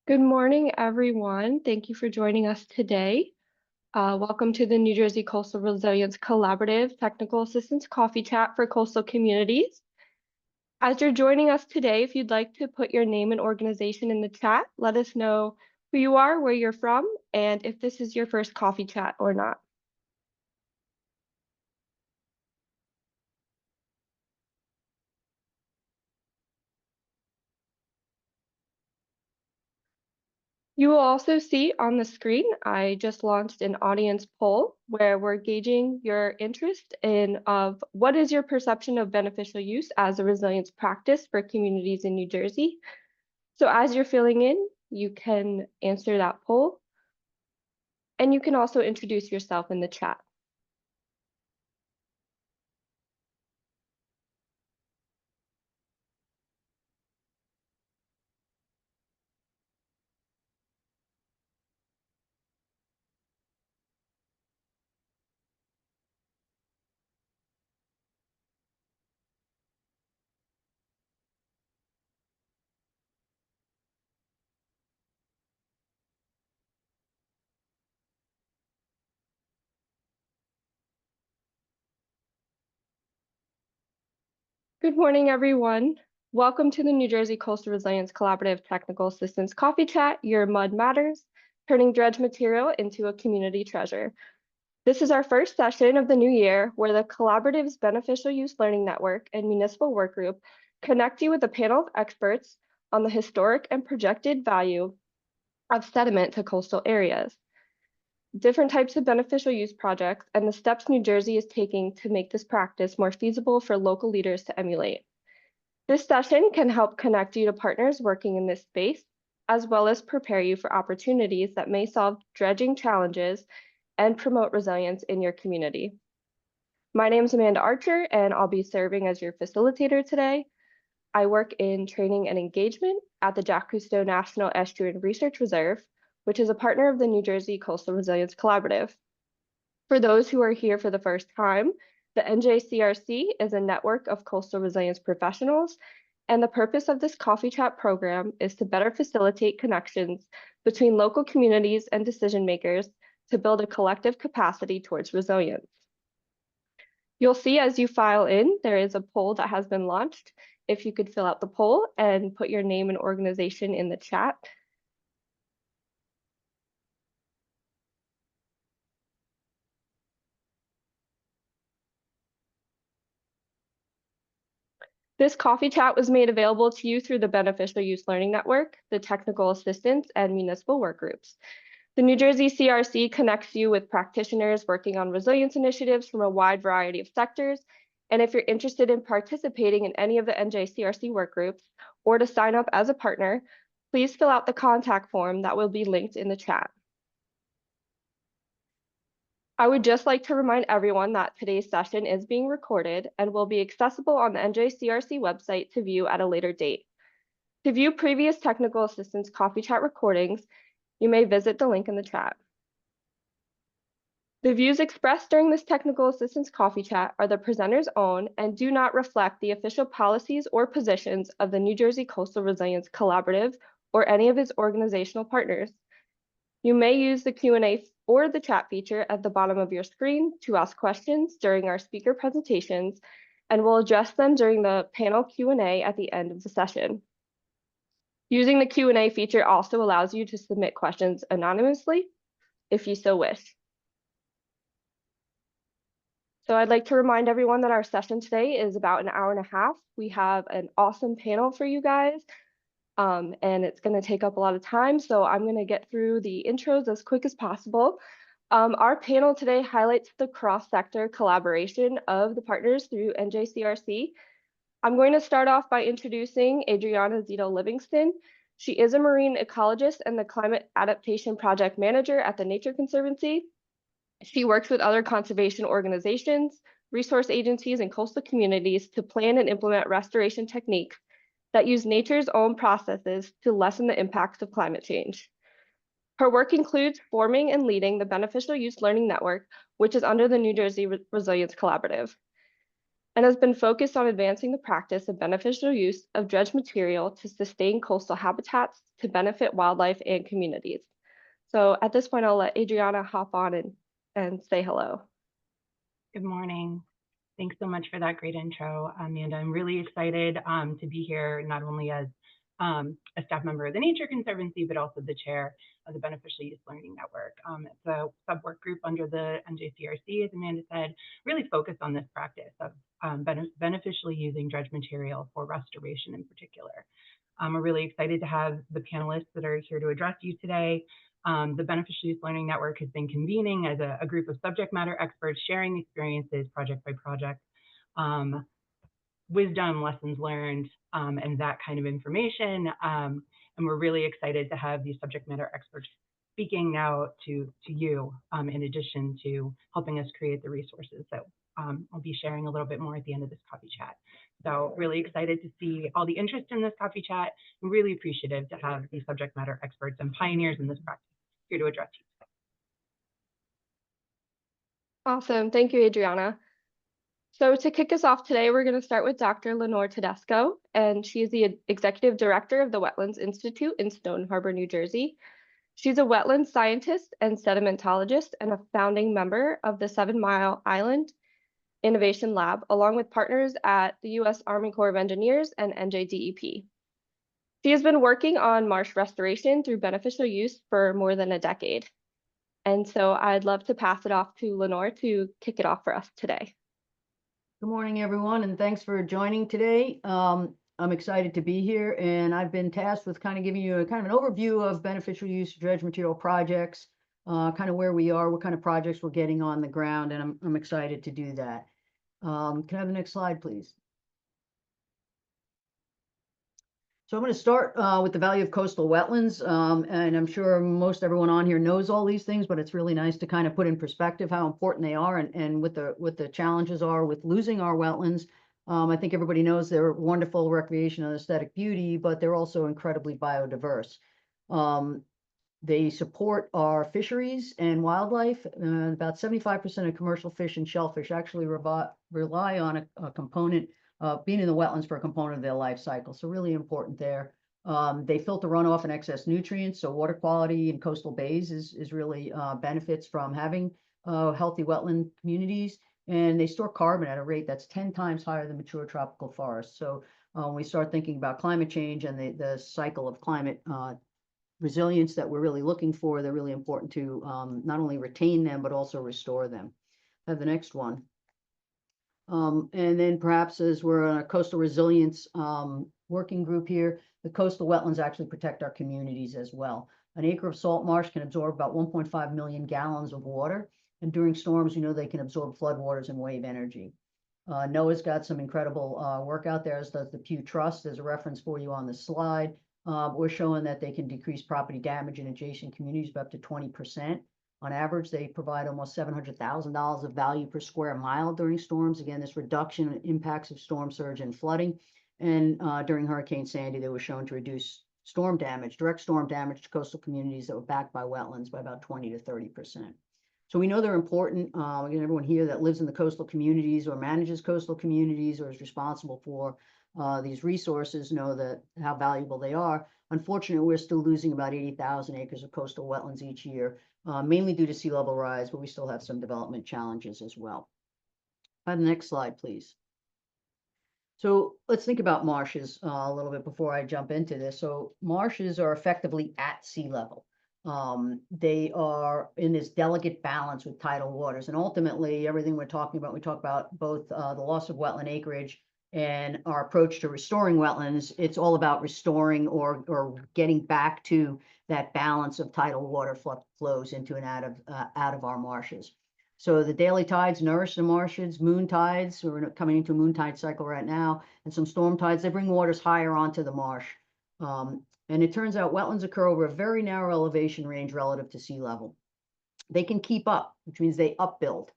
Good morning, everyone. Thank you for joining us today. Welcome to the New Jersey Coastal Resilience Collaborative Technical Assistance Coffee Chat for Coastal Communities. As you're joining us today, if you'd like to put your name and organization in the chat, let us know who you are, where you're from, and if this is your first coffee chat or not. You will also see on the screen, I just launched an audience poll where we're gauging your interest in what is your perception of beneficial use as a resilience practice for communities in New Jersey. So as you're filling in, you can answer that poll, and you can also introduce yourself in the chat. Good morning, everyone. Welcome to the New Jersey Coastal Resilience Collaborative Technical Assistance Coffee Chat, Your Mud Matters, turning dredge material into a community treasure. This is our first session of the new year where the Collaborative's Beneficial Use Learning Network and Municipal Work Group connect you with a panel of experts on the historic and projected value of sediment to coastal areas, different types of beneficial use projects, and the steps New Jersey is taking to make this practice more feasible for local leaders to emulate. This session can help connect you to partners working in this space, as well as prepare you for opportunities that may solve dredging challenges and promote resilience in your community. My name is Amanda Archer, and I'll be serving as your facilitator today. I work in training and engagement at the Jacques Cousteau National Estuarine Research Reserve, which is a partner of the New Jersey Coastal Resilience Collaborative. For those who are here for the first time, the NJCRC is a network of coastal resilience professionals, and the purpose of this coffee chat program is to better facilitate connections between local communities and decision makers to build a collective capacity towards resilience. You'll see as you file in, there is a poll that has been launched. If you could fill out the poll and put your name and organization in the chat. This coffee chat was made available to you through the Beneficial Use Learning Network, the Technical Assistance, and Municipal Work Groups. The New Jersey CRC connects you with practitioners working on resilience initiatives from a wide variety of sectors. And if you're interested in participating in any of the NJCRC work groups or to sign up as a partner, please fill out the contact form that will be linked in the chat. I would just like to remind everyone that today's session is being recorded and will be accessible on the NJCRC website to view at a later date. To view previous technical assistance coffee chat recordings, you may visit the link in the chat. The views expressed during this technical assistance coffee chat are the presenter's own and do not reflect the official policies or positions of the New Jersey Coastal Resilience Collaborative or any of its organizational partners. You may use the Q&A or the chat feature at the bottom of your screen to ask questions during our speaker presentations, and we'll address them during the panel Q&A at the end of the session. Using the Q&A feature also allows you to submit questions anonymously if you so wish. So I'd like to remind everyone that our session today is about an hour and a half. We have an awesome panel for you guys, and it's going to take up a lot of time. So I'm going to get through the intros as quick as possible. Our panel today highlights the cross-sector collaboration of the partners through NJCRC. I'm going to start off by introducing Adriana Zito Livingston. She is a marine ecologist and the Climate Adaptation Project Manager at the Nature Conservancy. She works with other conservation organizations, resource agencies, and coastal communities to plan and implement restoration techniques that use nature's own processes to lessen the impacts of climate change. Her work includes forming and leading the Beneficial Use Learning Network, which is under the New Jersey Resilience Collaborative. and has been focused on advancing the practice of beneficial use of dredge material to sustain coastal habitats to benefit wildlife and communities. So at this point, I'll let Adriana hop on and say hello. Good morning. Thanks so much for that great intro, Amanda. I'm really excited to be here, not only as a staff member of the Nature Conservancy, but also the chair of the Beneficial Use Learning Network. It's a sub-work group under the NJCRC, as Amanda said, really focused on this practice of beneficially using dredge material for restoration in particular. We're really excited to have the panelists that are here to address you today. The Beneficial Use Learning Network has been convening as a group of subject matter experts sharing experiences project by project, wisdom, lessons learned, and that kind of information. And we're really excited to have these subject matter experts speaking now to you, in addition to helping us create the resources that I'll be sharing a little bit more at the end of this coffee chat. So really excited to see all the interest in this coffee chat, and really appreciative to have these subject matter experts and pioneers in this practice here to address you. Awesome. Thank you, Adriana. So to kick us off today, we're going to start with Dr. Lenore Tedesco, and she is the Executive Director of the Wetlands Institute in Stone Harbor, New Jersey. She's a wetlands scientist and sedimentologist and a founding member of the 7 Mile Island Innovation Lab, along with partners at the U.S. Army Corps of Engineers and NJDEP. She has been working on marsh restoration through beneficial use for more than a decade. And so I'd love to pass it off to Lenore to kick it off for us today. Good morning, everyone, and thanks for joining today. I'm excited to be here, and I've been tasked with kind of giving you a kind of an overview of beneficial use dredge material projects, kind of where we are, what kind of projects we're getting on the ground, and I'm excited to do that. Can I have the next slide, please? So I'm going to start with the value of coastal wetlands, and I'm sure most everyone on here knows all these things, but it's really nice to kind of put in perspective how important they are and what the challenges are with losing our wetlands. I think everybody knows they're wonderful recreation and aesthetic beauty, but they're also incredibly biodiverse. They support our fisheries and wildlife. About 75% of commercial fish and shellfish actually rely on a component being in the wetlands for a component of their life cycle. So really important there. They filter runoff and excess nutrients. So water quality in coastal bays is really benefits from having healthy wetland communities. And they store carbon at a rate that's 10 times higher than mature tropical forests. So when we start thinking about climate change and the cycle of climate resilience that we're really looking for, they're really important to not only retain them, but also restore them. Have the next one. And then perhaps as we're on a coastal resilience working group here, the coastal wetlands actually protect our communities as well. An acre of salt marsh can absorb about 1.5 million gallons of water. And during storms, you know, they can absorb floodwaters and wave energy. NOAA's got some incredible work out there, as does the Pew Trust. There's a reference for you on the slide. We're showing that they can decrease property damage in adjacent communities by up to 20%. On average, they provide almost $700,000 of value per square mile during storms. Again, this reduction in impacts of storm surge and flooding. And during Hurricane Sandy, they were shown to reduce storm damage, direct storm damage to coastal communities that were backed by wetlands by about 20 to 30%. So we know they're important. Again, everyone here that lives in the coastal communities or manages coastal communities or is responsible for these resources know that how valuable they are. Unfortunately, we're still losing about 80,000 acres of coastal wetlands each year, mainly due to sea level rise, but we still have some development challenges as well. The next slide, please. So let's think about marshes a little bit before I jump into this. So marshes are effectively at sea level. They are in this delicate balance with tidal waters, and ultimately everything we're talking about, we talk about both the loss of wetland acreage and our approach to restoring wetlands. It's all about restoring or getting back to that balance of tidal water flows into and out of our marshes. So the daily tides nourish the marshes, moon tides, we're coming into a moon tide cycle right now, and some storm tides, they bring waters higher onto the marsh. And it turns out wetlands occur over a very narrow elevation range relative to sea level. They can keep up, which means they upbuild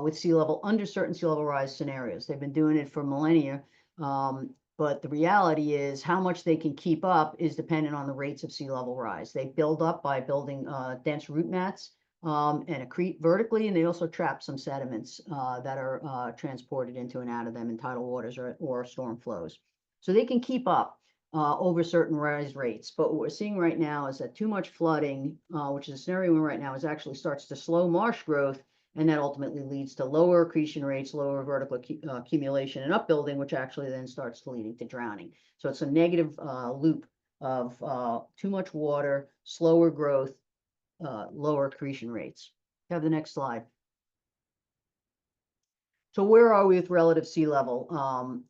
with sea level under certain sea level rise scenarios. They've been doing it for millennia, but the reality is how much they can keep up is dependent on the rates of sea level rise. They build up by building dense root mats and accrete vertically, and they also trap some sediments that are transported into and out of them in tidal waters or storm flows. So they can keep up over certain rise rates. But what we're seeing right now is that too much flooding, which is a scenario we're in right now, is actually starts to slow marsh growth, and that ultimately leads to lower accretion rates, lower vertical accumulation and upbuilding, which actually then starts leading to drowning. So it's a negative loop of too much water, slower growth, lower accretion rates. Have the next slide. So where are we with relative sea level?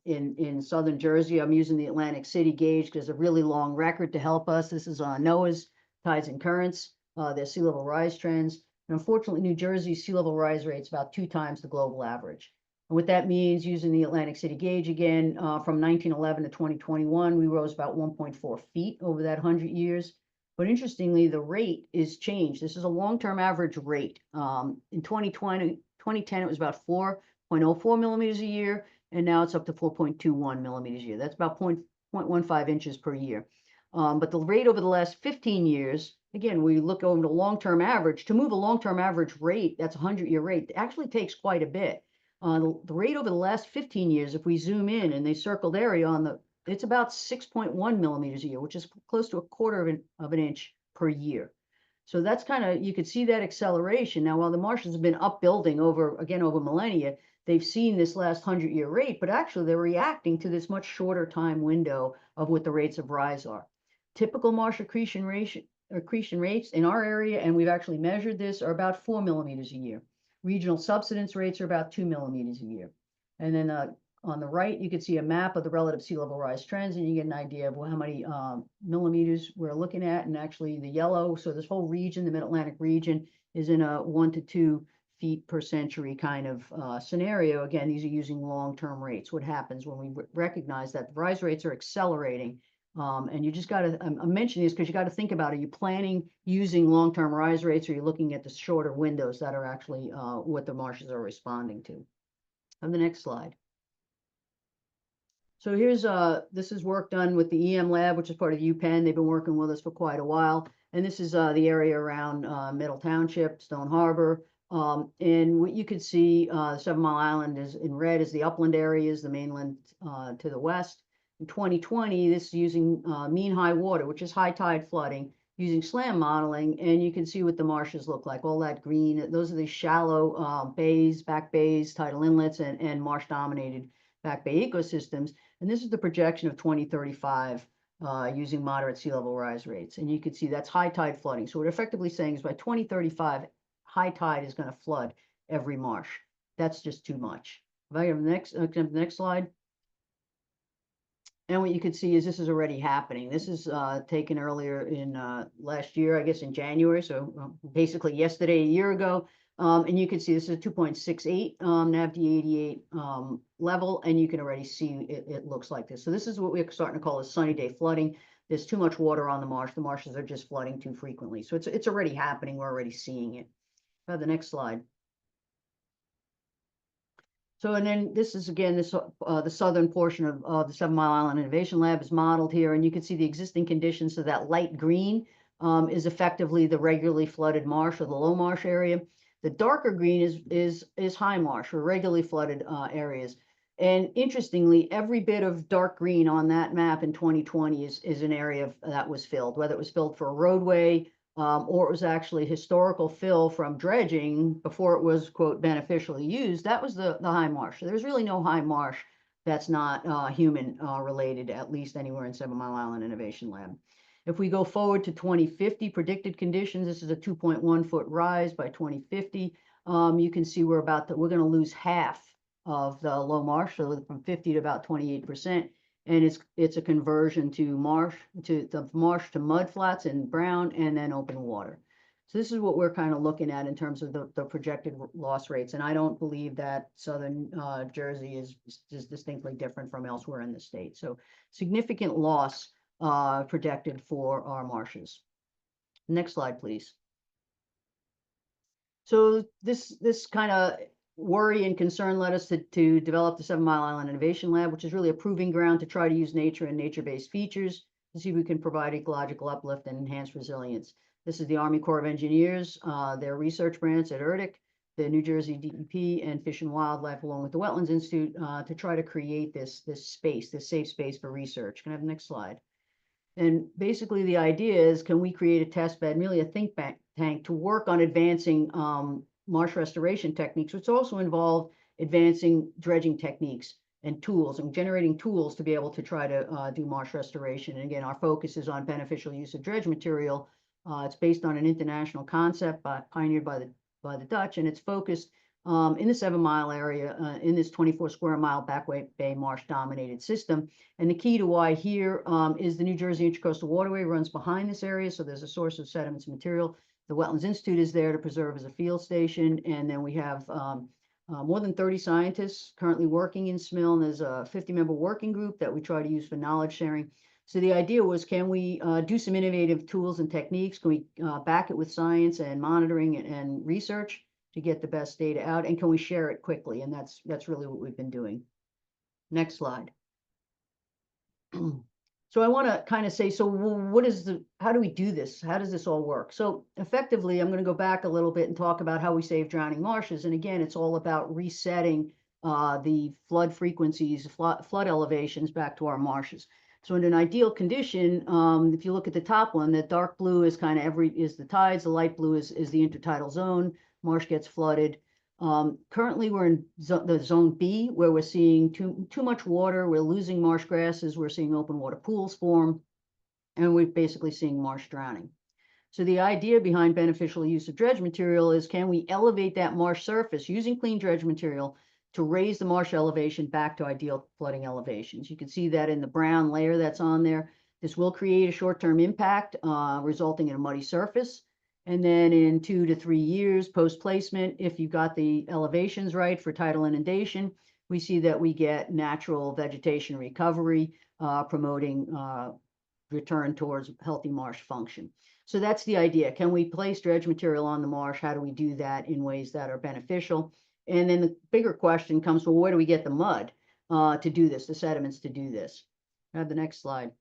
In southern Jersey, I'm using the Atlantic City gauge because there's a really long record to help us. This is on NOAA's tides and currents, their sea level rise trends. And unfortunately, New Jersey's sea level rise rate is about 2 times the global average. And what that means, using the Atlantic City gauge again, from 1911 to 2021, we rose about 1.4 feet over that 100 years. But interestingly, the rate is changed. This is a long-term average rate. In 2010, it was about 4.04 millimeters a year, and now it's up to 4.21 millimeters a year. That's about 0.15 inches per year. But the rate over the last 15 years, again, we look over the long-term average. To move a long-term average rate, that's a 100-year rate, it actually takes quite a bit. The rate over the last 15 years, if we zoom in and they circled area on the, it's about 6.1 millimeters a year, which is close to a quarter of an inch per year. So that's kind of, you could see that acceleration. Now, while the marshes have been upbuilding over millennia, they've seen this last 100-year rate, but actually they're reacting to this much shorter time window of what the rates of rise are. Typical marsh accretion rates in our area, and we've actually measured this, are about 4 millimeters a year. Regional subsidence rates are about 2 millimeters a year. And then on the right, you can see a map of the relative sea level rise trends, and you get an idea of how many millimeters we're looking at. And actually the yellow, so this whole region, the Mid-Atlantic region, is in a 1 to 2 feet per century kind of scenario. Again, these are using long-term rates. What happens when we recognize that the rise rates are accelerating? And you just got to, I'm mentioning this because you got to think about, are you planning using long-term rise rates, or are you looking at the shorter windows that are actually what the marshes are responding to? On the next slide. So here's, this is work done with the EM lab, which is part of UPenn. They've been working with us for quite a while. And this is the area around Middle Township, Stone Harbor. And what you could see, 7 Mile Island is in red, is the upland areas, the mainland to the west. In 2020, this is using mean high water, which is high tide flooding, using SLAM modeling, and you can see what the marshes look like. All that green, those are the shallow bays, back bays, tidal inlets, and marsh-dominated back bay ecosystems. And this is the projection of 2035 using moderate sea level rise rates. And you can see that's high tide flooding. So what we're effectively saying is by 2035, high tide is going to flood every marsh. That's just too much. If I have the next slide. And what you can see is this is already happening. This is taken earlier in last year, I guess in January. So basically yesterday, a year ago. And you can see this is a 2.68 NAVD88 level, and you can already see it looks like this. So this is what we're starting to call a sunny day flooding. There's too much water on the marsh. The marshes are just flooding too frequently. So it's already happening. We're already seeing it. The next slide. So, and then this is again, this the southern portion of the 7 Mile Island Innovation Lab is modeled here, and you can see the existing conditions. So that light green is effectively the regularly flooded marsh, or the low marsh area. The darker green is high marsh, or regularly flooded areas. And interestingly, every bit of dark green on that map in 2020 is an area that was filled, whether it was filled for a roadway, or it was actually historical fill from dredging before it was, quote, beneficially used. That was the high marsh. So there's really no high marsh that's not human related, at least anywhere in 7 Mile Island Innovation Lab. If we go forward to 2050 predicted conditions, this is a 2.1 foot rise by 2050. You can see we're going to lose half of the low marsh, so from 50 to about 28%. And it's a conversion to marsh to mud flats and brown, and then open water. So this is what we're kind of looking at in terms of the projected loss rates. And I don't believe that southern Jersey is distinctly different from elsewhere in the state. So significant loss projected for our marshes. Next slide, please. So this kind of worry and concern led us to develop the 7 Mile Island Innovation Lab, which is really a proving ground to try to use nature and nature-based features to see if we can provide ecological uplift and enhance resilience. This is the Army Corps of Engineers, their research branch at ERDIC, the New Jersey DEP, and Fish and Wildlife, along with the Wetlands Institute, to try to create this space, this safe space for research. Can I have the next slide? And basically the idea is, can we create a test bed, really a think tank, to work on advancing marsh restoration techniques, which also involve advancing dredging techniques and tools and generating tools to be able to try to do marsh restoration. And again, our focus is on beneficial use of dredge material. It's based on an international concept pioneered by the Dutch, and it's focused in the 7 Mile area in this 24 square mile Back Bay marsh dominated system. And the key to why here is the New Jersey Intracoastal Waterway runs behind this area. So there's a source of sediments and material. The Wetlands Institute is there to preserve as a field station. And then we have more than 30 scientists currently working in SMIL, and there's a 50-member working group that we try to use for knowledge sharing. So the idea was, can we do some innovative tools and techniques? Can we back it with science and monitoring and research to get the best data out? And can we share it quickly? And that's really what we've been doing. Next slide. So I want to kind of say, so how do we do this? How does this all work? So effectively, I'm going to go back a little bit and talk about how we save drowning marshes. And again, it's all about resetting the flood frequencies, flood elevations back to our marshes. So in an ideal condition, if you look at the top one, the dark blue is kind of is the tides, the light blue is the intertidal zone. Marsh gets flooded. Currently, we're in the zone B, where we're seeing too much water. We're losing marsh grasses. We're seeing open water pools form, and we're basically seeing marsh drowning. So the idea behind beneficial use of dredge material is, can we elevate that marsh surface using clean dredge material to raise the marsh elevation back to ideal flooding elevations? You can see that in the brown layer that's on there. This will create a short-term impact, resulting in a muddy surface. And then in 2 to 3 years post-placement, if you got the elevations right for tidal inundation, we see that we get natural vegetation recovery, promoting return towards healthy marsh function. So that's the idea. Can we place dredge material on the marsh? How do we do that in ways that are beneficial? And then the bigger question comes, well, where do we get the mud to do this, the sediments to do this? I have the next slide.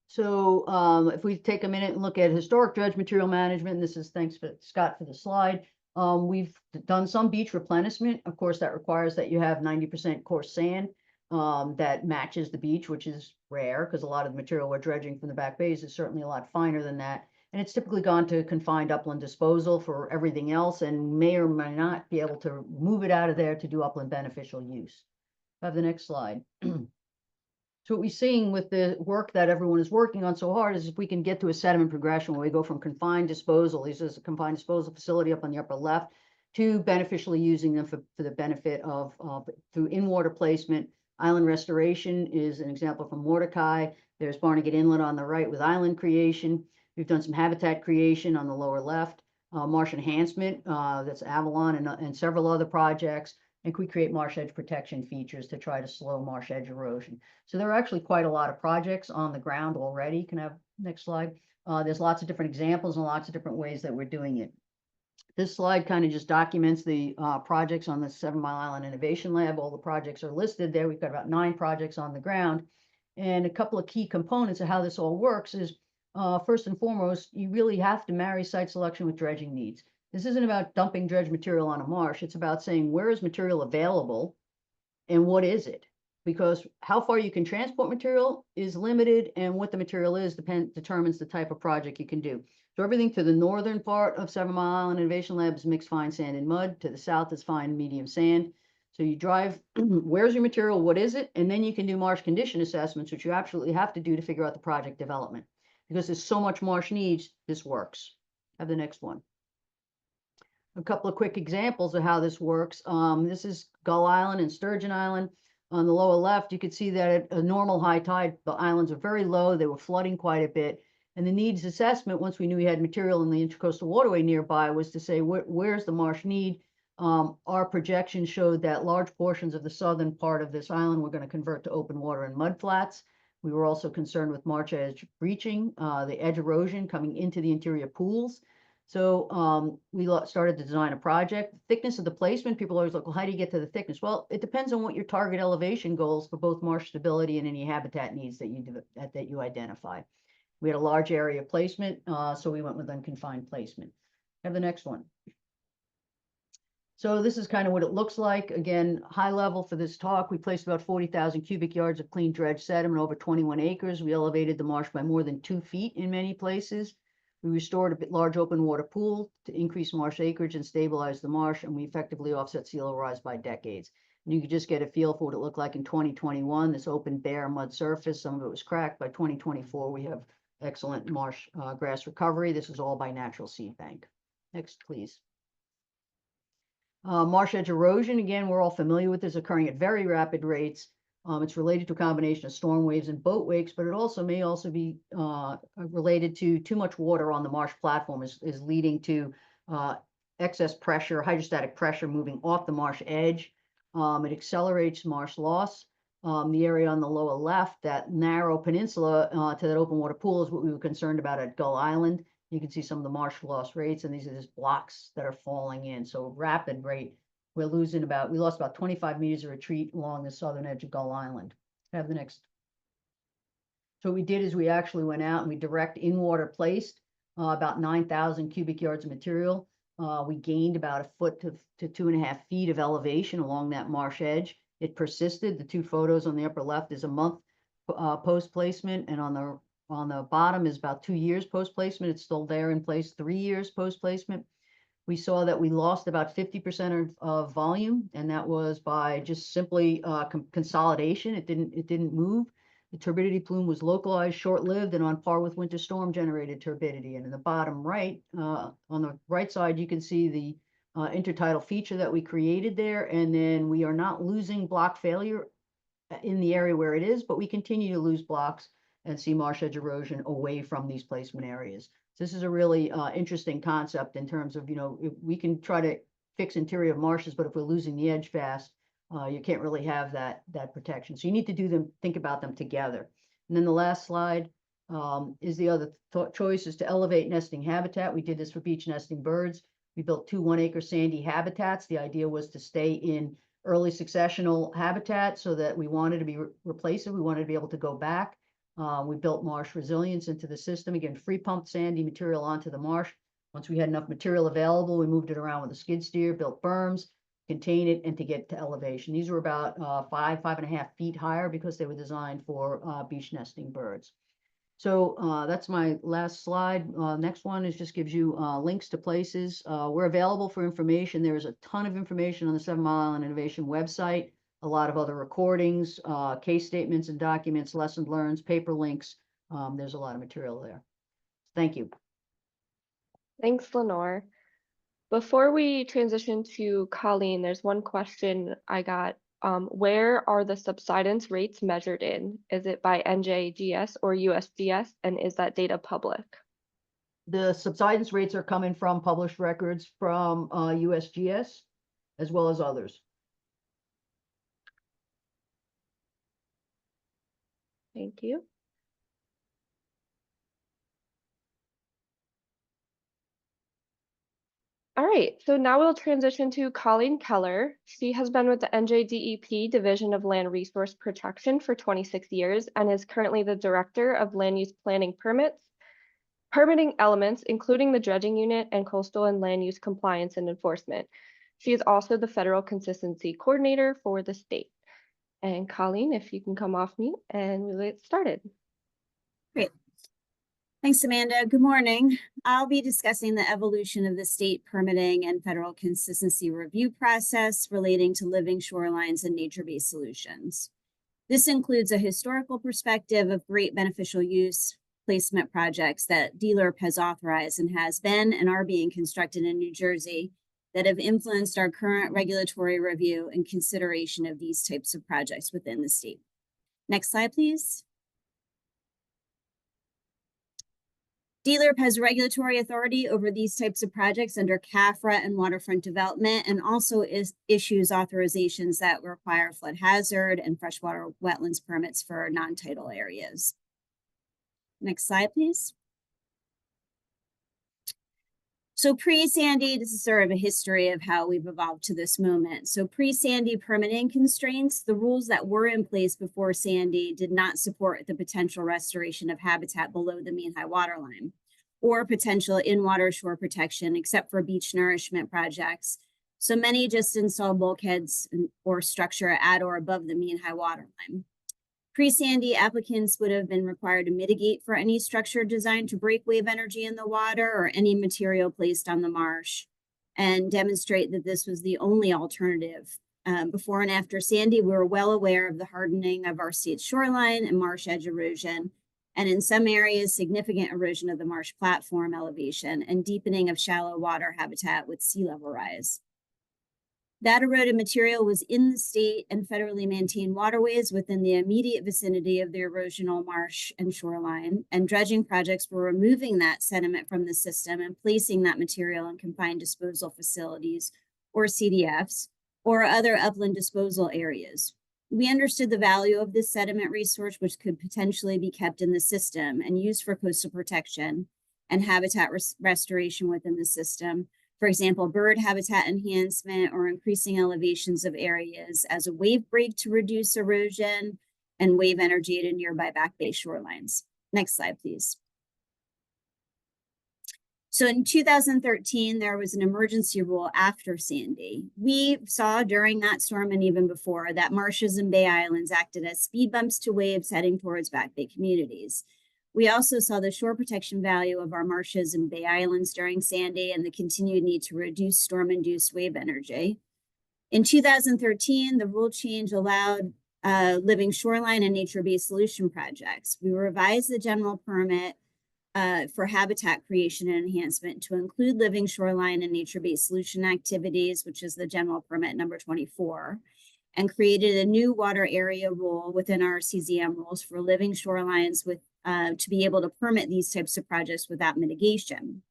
So if we take a minute and look at historic dredge material management, and this is thanks for Scott for the slide. We've done some beach replenishment. Of course, that requires that you have 90% coarse sand that matches the beach, which is rare because a lot of the material we're dredging from the Back Bays is certainly a lot finer than that. And it's typically gone to confined upland disposal for everything else, and may or may not be able to move it out of there to do upland beneficial use. Have the next slide. So what we're seeing with the work that everyone is working on so hard is, if we can get to a sediment progression where we go from confined disposal, this is a confined disposal facility up on the upper left, to beneficially using them for the benefit of through in-water placement. Island restoration is an example from Mordecai. There's Barnegat Inlet on the right with island creation. We've done some habitat creation on the lower left. Marsh enhancement, that's Avalon and several other projects. And we create marsh edge protection features to try to slow marsh edge erosion. So there are actually quite a lot of projects on the ground already. Can I have next slide? There's lots of different examples and lots of different ways that we're doing it. This slide kind of just documents the projects on the 7 Mile Island Innovation Lab. All the projects are listed there. We've got about 9 projects on the ground. And a couple of key components of how this all works is, first and foremost, you really have to marry site selection with dredging needs. This isn't about dumping dredge material on a marsh. It's about saying, where is material available and what is it? Because how far you can transport material is limited, and what the material is determines the type of project you can do. So everything to the northern part of 7 Mile Island Innovation Lab is mixed fine sand and mud. To the south is fine medium sand. So you drive, where's your material, what is it? And then you can do marsh condition assessments, which you absolutely have to do to figure out the project development. Because there's so much marsh needs, this works. Have the next one. A couple of quick examples of how this works. This is Gull Island and Sturgeon Island. On the lower left, you can see that at a normal high tide, the islands are very low. They were flooding quite a bit. And the needs assessment, once we knew we had material in the Intracoastal Waterway nearby, was to say, where's the marsh need? Our projections showed that large portions of the southern part of this island were going to convert to open water and mud flats. We were also concerned with marsh edge breaching, the edge erosion coming into the interior pools. So we started to design a project. Thickness of the placement, people always look, well, how do you get to the thickness? Well, it depends on what your target elevation goals for both marsh stability and any habitat needs that you identify. We had a large area placement, so we went with unconfined placement. Have the next one. So this is kind of what it looks like. Again, high level for this talk, we placed about 40,000 cubic yards of clean dredge sediment over 21 acres. We elevated the marsh by more than 2 feet in many places. We restored a large open water pool to increase marsh acreage and stabilize the marsh, and we effectively offset sea level rise by decades. And you could just get a feel for what it looked like in 2021, this open bare mud surface. Some of it was cracked. By 2024, we have excellent marsh grass recovery. This is all by natural seed bank. Next, please. Marsh edge erosion, again, we're all familiar with this, occurring at very rapid rates. It's related to a combination of storm waves and boat wakes, but it may also be related to too much water on the marsh platform is leading to excess pressure, hydrostatic pressure moving off the marsh edge. It accelerates marsh loss. The area on the lower left, that narrow peninsula to that open water pool, is what we were concerned about at Gull Island. You can see some of the marsh loss rates, and these are just blocks that are falling in. So rapid rate, we lost about 25 meters of retreat along the southern edge of Gull Island. Have the next. So what we did is we actually went out and we direct in-water placed about 9,000 cubic yards of material. We gained about a foot to 2.5 feet of elevation along that marsh edge. It persisted. The two photos on the upper left is a month post-placement, and on the bottom is about 2 years post-placement. It's still there in place 3 years post-placement. We saw that we lost about 50% of volume, and that was by just simply consolidation. It didn't move. The turbidity plume was localized, short-lived, and on par with winter storm generated turbidity. And in the bottom right, on the right side, you can see the intertidal feature that we created there. And then we are not losing block failure in the area where it is, but we continue to lose blocks and see marsh edge erosion away from these placement areas. So this is a really interesting concept in terms of, if we can try to fix interior marshes, but if we're losing the edge fast, you can't really have that protection. So you need to think about them together. And then the last slide is the other choice is to elevate nesting habitat. We did this for beach nesting birds. We built 2 1-acre sandy habitats. The idea was to stay in early successional habitat so that we wanted to be replacive. We wanted to be able to go back. We built marsh resilience into the system. Again, free pumped sandy material onto the marsh. Once we had enough material available, we moved it around with a skid steer, built berms, contain it, and to get to elevation. These were about 5.5 feet higher because they were designed for beach nesting birds. So that's my last slide. Next one just gives you links to places. We're available for information. There is a ton of information on the 7 Mile Island Innovation website, a lot of other recordings, case statements and documents, lesson learned, paper links. There's a lot of material there. Thank you. Thanks, Lenore. Before we transition to Colleen, there's one question I got. Where are the subsidence rates measured in? Is it by NJGS or USGS? And is that data public? The subsidence rates are coming from published records from USGS as well as others. Thank you. All right, so now we'll transition to Colleen Keller. She has been with the NJDEP Division of Land Resource Protection for 26 years and is currently the Director of Land Use Planning Permitting elements, including the dredging unit and coastal and land use compliance and enforcement. She is also the Federal Consistency Coordinator for the state. And Colleen, if you can come off mute and we'll get started. Great. Thanks, Amanda. Good morning. I'll be discussing the evolution of the state permitting and federal consistency review process relating to living shorelines and nature-based solutions. This includes a historical perspective of great beneficial use placement projects that DLRP has authorized and has been and are being constructed in New Jersey that have influenced our current regulatory review and consideration of these types of projects within the state. Next slide, please. DLRP has regulatory authority over these types of projects under CAFRA and waterfront development, and also issues authorizations that require flood hazard and freshwater wetlands permits for non-tidal areas. Next slide, please. So pre-Sandy, this is sort of a history of how we've evolved to this moment. So pre-Sandy permitting constraints, the rules that were in place before Sandy did not support the potential restoration of habitat below the mean high water line or potential in-water shore protection, except for beach nourishment projects. So many just installed bulkheads or structure at or above the mean high water line. Pre-Sandy, applicants would have been required to mitigate for any structure designed to break wave energy in the water or any material placed on the marsh and demonstrate that this was the only alternative. Before and after Sandy, we were well aware of the hardening of our state's shoreline and marsh edge erosion, and in some areas, significant erosion of the marsh platform elevation and deepening of shallow water habitat with sea level rise. That eroded material was in the state and federally maintained waterways within the immediate vicinity of the erosional marsh and shoreline, and dredging projects were removing that sediment from the system and placing that material in confined disposal facilities, or CDFs, or other upland disposal areas. We understood the value of this sediment resource, which could potentially be kept in the system and used for coastal protection and habitat restoration within the system. For example, bird habitat enhancement or increasing elevations of areas as a wave break to reduce erosion and wave energy at nearby back bay shorelines. Next slide, please. So in 2013, there was an emergency rule after Sandy. We saw during that storm and even before that marshes and bay islands acted as speed bumps to waves heading towards back bay communities. We also saw the shore protection value of our marshes and bay islands during Sandy and the continued need to reduce storm-induced wave energy. In 2013, the rule change allowed living shoreline and nature-based solution projects. We revised the general permit for habitat creation and enhancement to include living shoreline and nature-based solution activities, which is the general permit number 24. And created a new water area rule within our CZM rules for living shorelines with to be able to permit these types of projects without mitigation.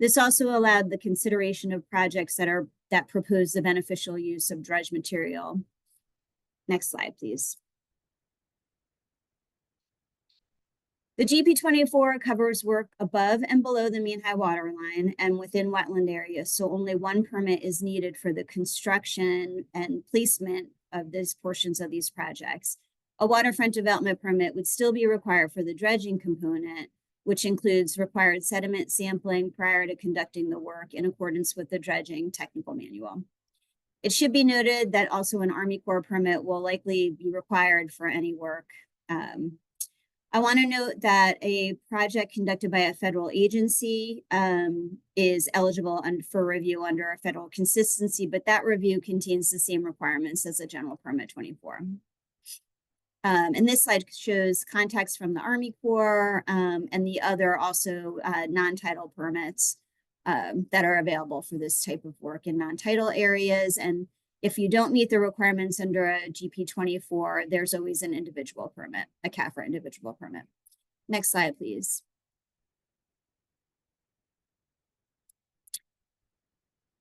This also allowed the consideration of projects that propose the beneficial use of dredge material. Next slide, please. The GP24 covers work above and below the mean high water line and within wetland areas, so only one permit is needed for the construction and placement of these portions of these projects. A waterfront development permit would still be required for the dredging component, which includes required sediment sampling prior to conducting the work in accordance with the dredging technical manual. It should be noted that also an Army Corps permit will likely be required for any work. I want to note that a project conducted by a federal agency is eligible for review under a federal consistency, but that review contains the same requirements as a general permit 24. And this slide shows context from the Army Corps and the other also non-title permits that are available for this type of work in non-title areas. And if you don't meet the requirements under a GP24, there's always an individual permit, a CAFRA individual permit. Next slide, please.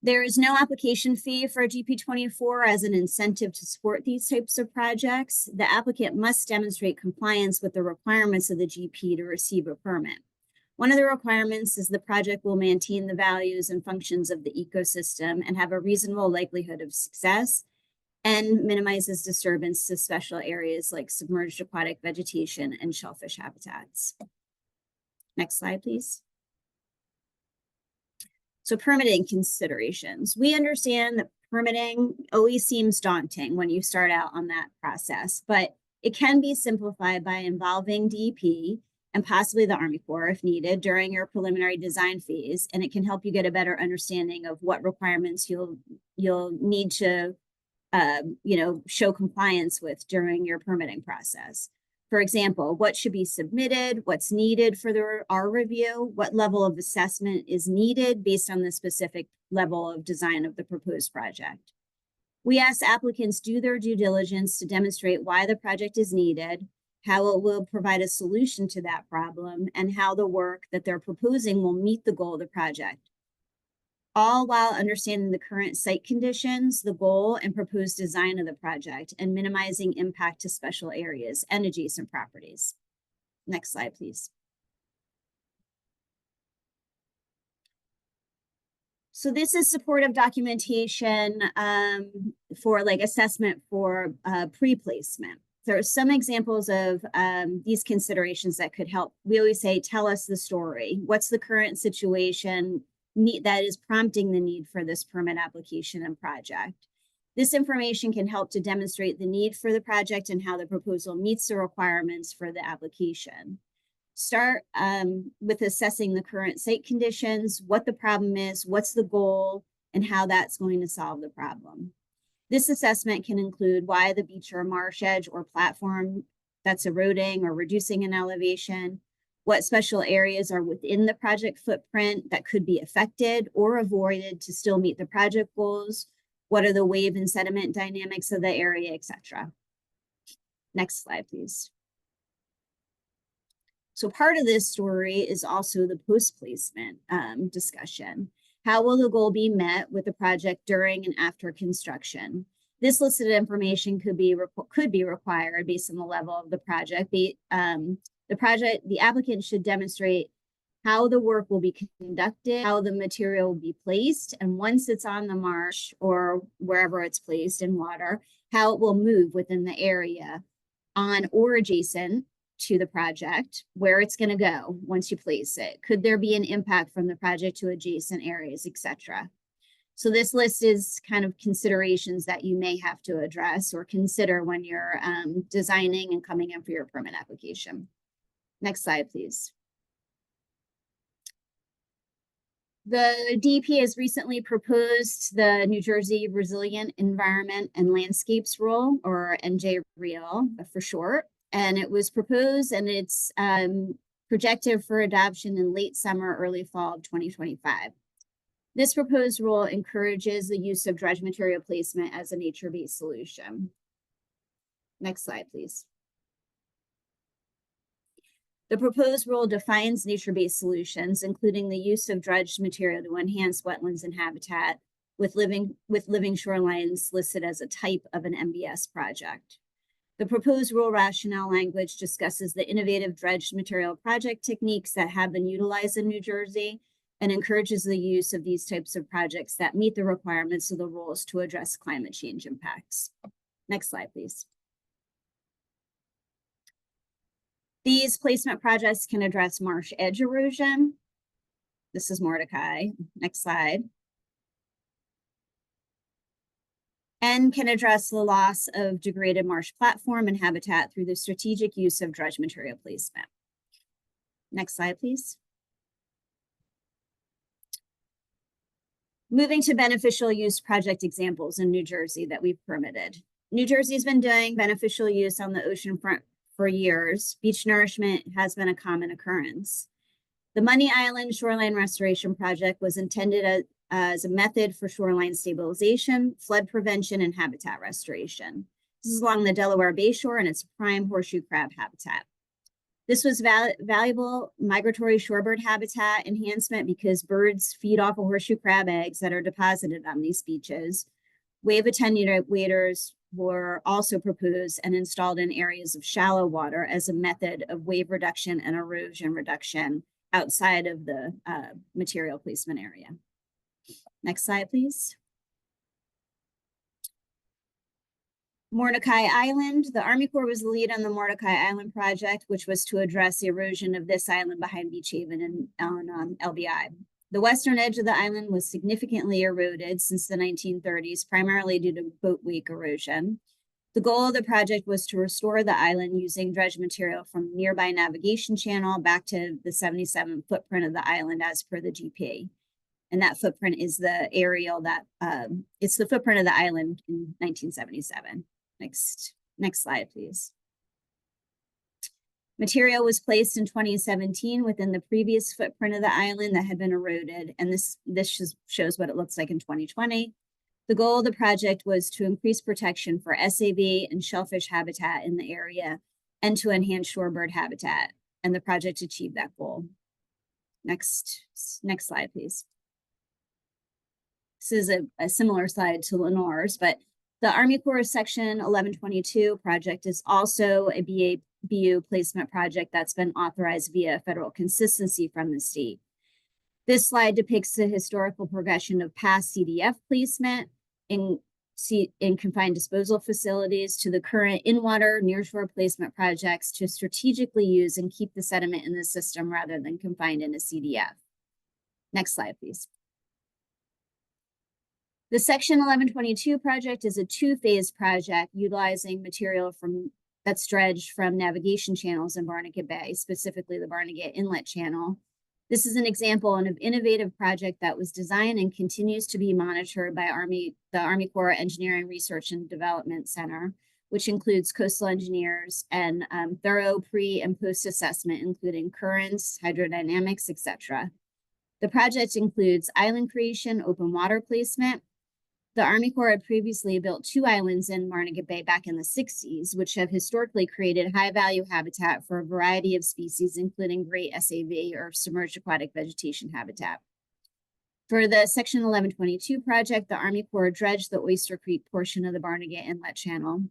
There is no application fee for a GP24 as an incentive to support these types of projects. The applicant must demonstrate compliance with the requirements of the GP to receive a permit. One of the requirements is the project will maintain the values and functions of the ecosystem and have a reasonable likelihood of success and minimizes disturbance to special areas like submerged aquatic vegetation and shellfish habitats. Next slide, please. So permitting considerations. We understand that permitting always seems daunting when you start out on that process, but it can be simplified by involving DEP and possibly the Army Corps if needed during your preliminary design phase, and it can help you get a better understanding of what requirements you'll need to show compliance with during your permitting process. For example, what should be submitted, what's needed for our review, what level of assessment is needed based on the specific level of design of the proposed project. We ask applicants do their due diligence to demonstrate why the project is needed, how it will provide a solution to that problem, and how the work that they're proposing will meet the goal of the project. All while understanding the current site conditions, the goal and proposed design of the project, and minimizing impact to special areas and adjacent properties. Next slide, please. So this is supportive documentation for like assessment for pre-placement. There are some examples of these considerations that could help. We always say, tell us the story. What's the current situation that is prompting the need for this permit application and project? This information can help to demonstrate the need for the project and how the proposal meets the requirements for the application. Start with assessing the current site conditions, what the problem is, what's the goal, and how that's going to solve the problem. This assessment can include why the beach or marsh edge or platform that's eroding or reducing in elevation, what special areas are within the project footprint that could be affected or avoided to still meet the project goals, what are the wave and sediment dynamics of the area, etc. Next slide, please. So part of this story is also the post-placement discussion. How will the goal be met with the project during and after construction? This listed information could be required based on the level of the project. The applicant should demonstrate how the work will be conducted, how the material will be placed, and once it's on the marsh or wherever it's placed in water, how it will move within the area on or adjacent to the project, where it's going to go once you place it. Could there be an impact from the project to adjacent areas, etc.? So this list is kind of considerations that you may have to address or consider when you're designing and coming in for your permit application. Next slide, please. The DEP has recently proposed the New Jersey Resilient Environment and Landscapes Rule, or NJREAL for short. And it was proposed and it's projected for adoption in late summer, early fall of 2025. This proposed rule encourages the use of dredge material placement as a nature-based solution. Next slide, please. The proposed rule defines nature-based solutions, including the use of dredged material to enhance wetlands and habitat with living shorelines listed as a type of an MBS project. The proposed rule rationale language discusses the innovative dredged material project techniques that have been utilized in New Jersey and encourages the use of these types of projects that meet the requirements of the rules to address climate change impacts. Next slide, please. These placement projects can address marsh edge erosion. This is Mordecai. Next slide. And can address the loss of degraded marsh platform and habitat through the strategic use of dredge material placement. Next slide, please. Moving to beneficial use project examples in New Jersey that we've permitted. New Jersey's been doing beneficial use on the oceanfront for years. Beach nourishment has been a common occurrence. The Money Island Shoreline Restoration Project was intended as a method for shoreline stabilization, flood prevention, and habitat restoration. This is along the Delaware Bay shore and it's prime horseshoe crab habitat. This was valuable migratory shorebird habitat enhancement because birds feed off of horseshoe crab eggs that are deposited on these beaches. Wave attenuators were also proposed and installed in areas of shallow water as a method of wave reduction and erosion reduction outside of the material placement area. Next slide, please. Mordecai Island. The Army Corps was the lead on the Mordecai Island project, which was to address the erosion of this island behind Beach Haven and on LBI. The western edge of the island was significantly eroded since the 1930s, primarily due to boat wake erosion. The goal of the project was to restore the island using dredge material from nearby navigation channel back to the 77 footprint of the island as per the GP. And that footprint is the aerial that, it's the footprint of the island in 1977. Next slide, please. Material was placed in 2017 within the previous footprint of the island that had been eroded. And this shows what it looks like in 2020. The goal of the project was to increase protection for SAV and shellfish habitat in the area and to enhance shorebird habitat. And the project achieved that goal. Next slide, please. This is a similar slide to Lenore's, but the Army Corps Section 1122 project is also a BU placement project that's been authorized via federal consistency from the state. This slide depicts the historical progression of past CDF placement in confined disposal facilities to the current in-water nearshore placement projects to strategically use and keep the sediment in the system rather than confined in a CDF. Next slide, please. The Section 1122 project is a two-phase project utilizing material that's dredged from navigation channels in Barnegat Bay, specifically the Barnegat Inlet Channel. This is an example of an innovative project that was designed and continues to be monitored by the Army Corps Engineering Research and Development Center, which includes coastal engineers and thorough pre- and post-assessment, including currents, hydrodynamics, etc. The project includes island creation, open water placement. The Army Corps had previously built 2 islands in Barnegat Bay back in the 60s, which have historically created high-value habitat for a variety of species, including great SAV or submerged aquatic vegetation habitat. For the Section 1122 project, the Army Corps dredged the Oyster Creek portion of the Barnegat Inlet Channel,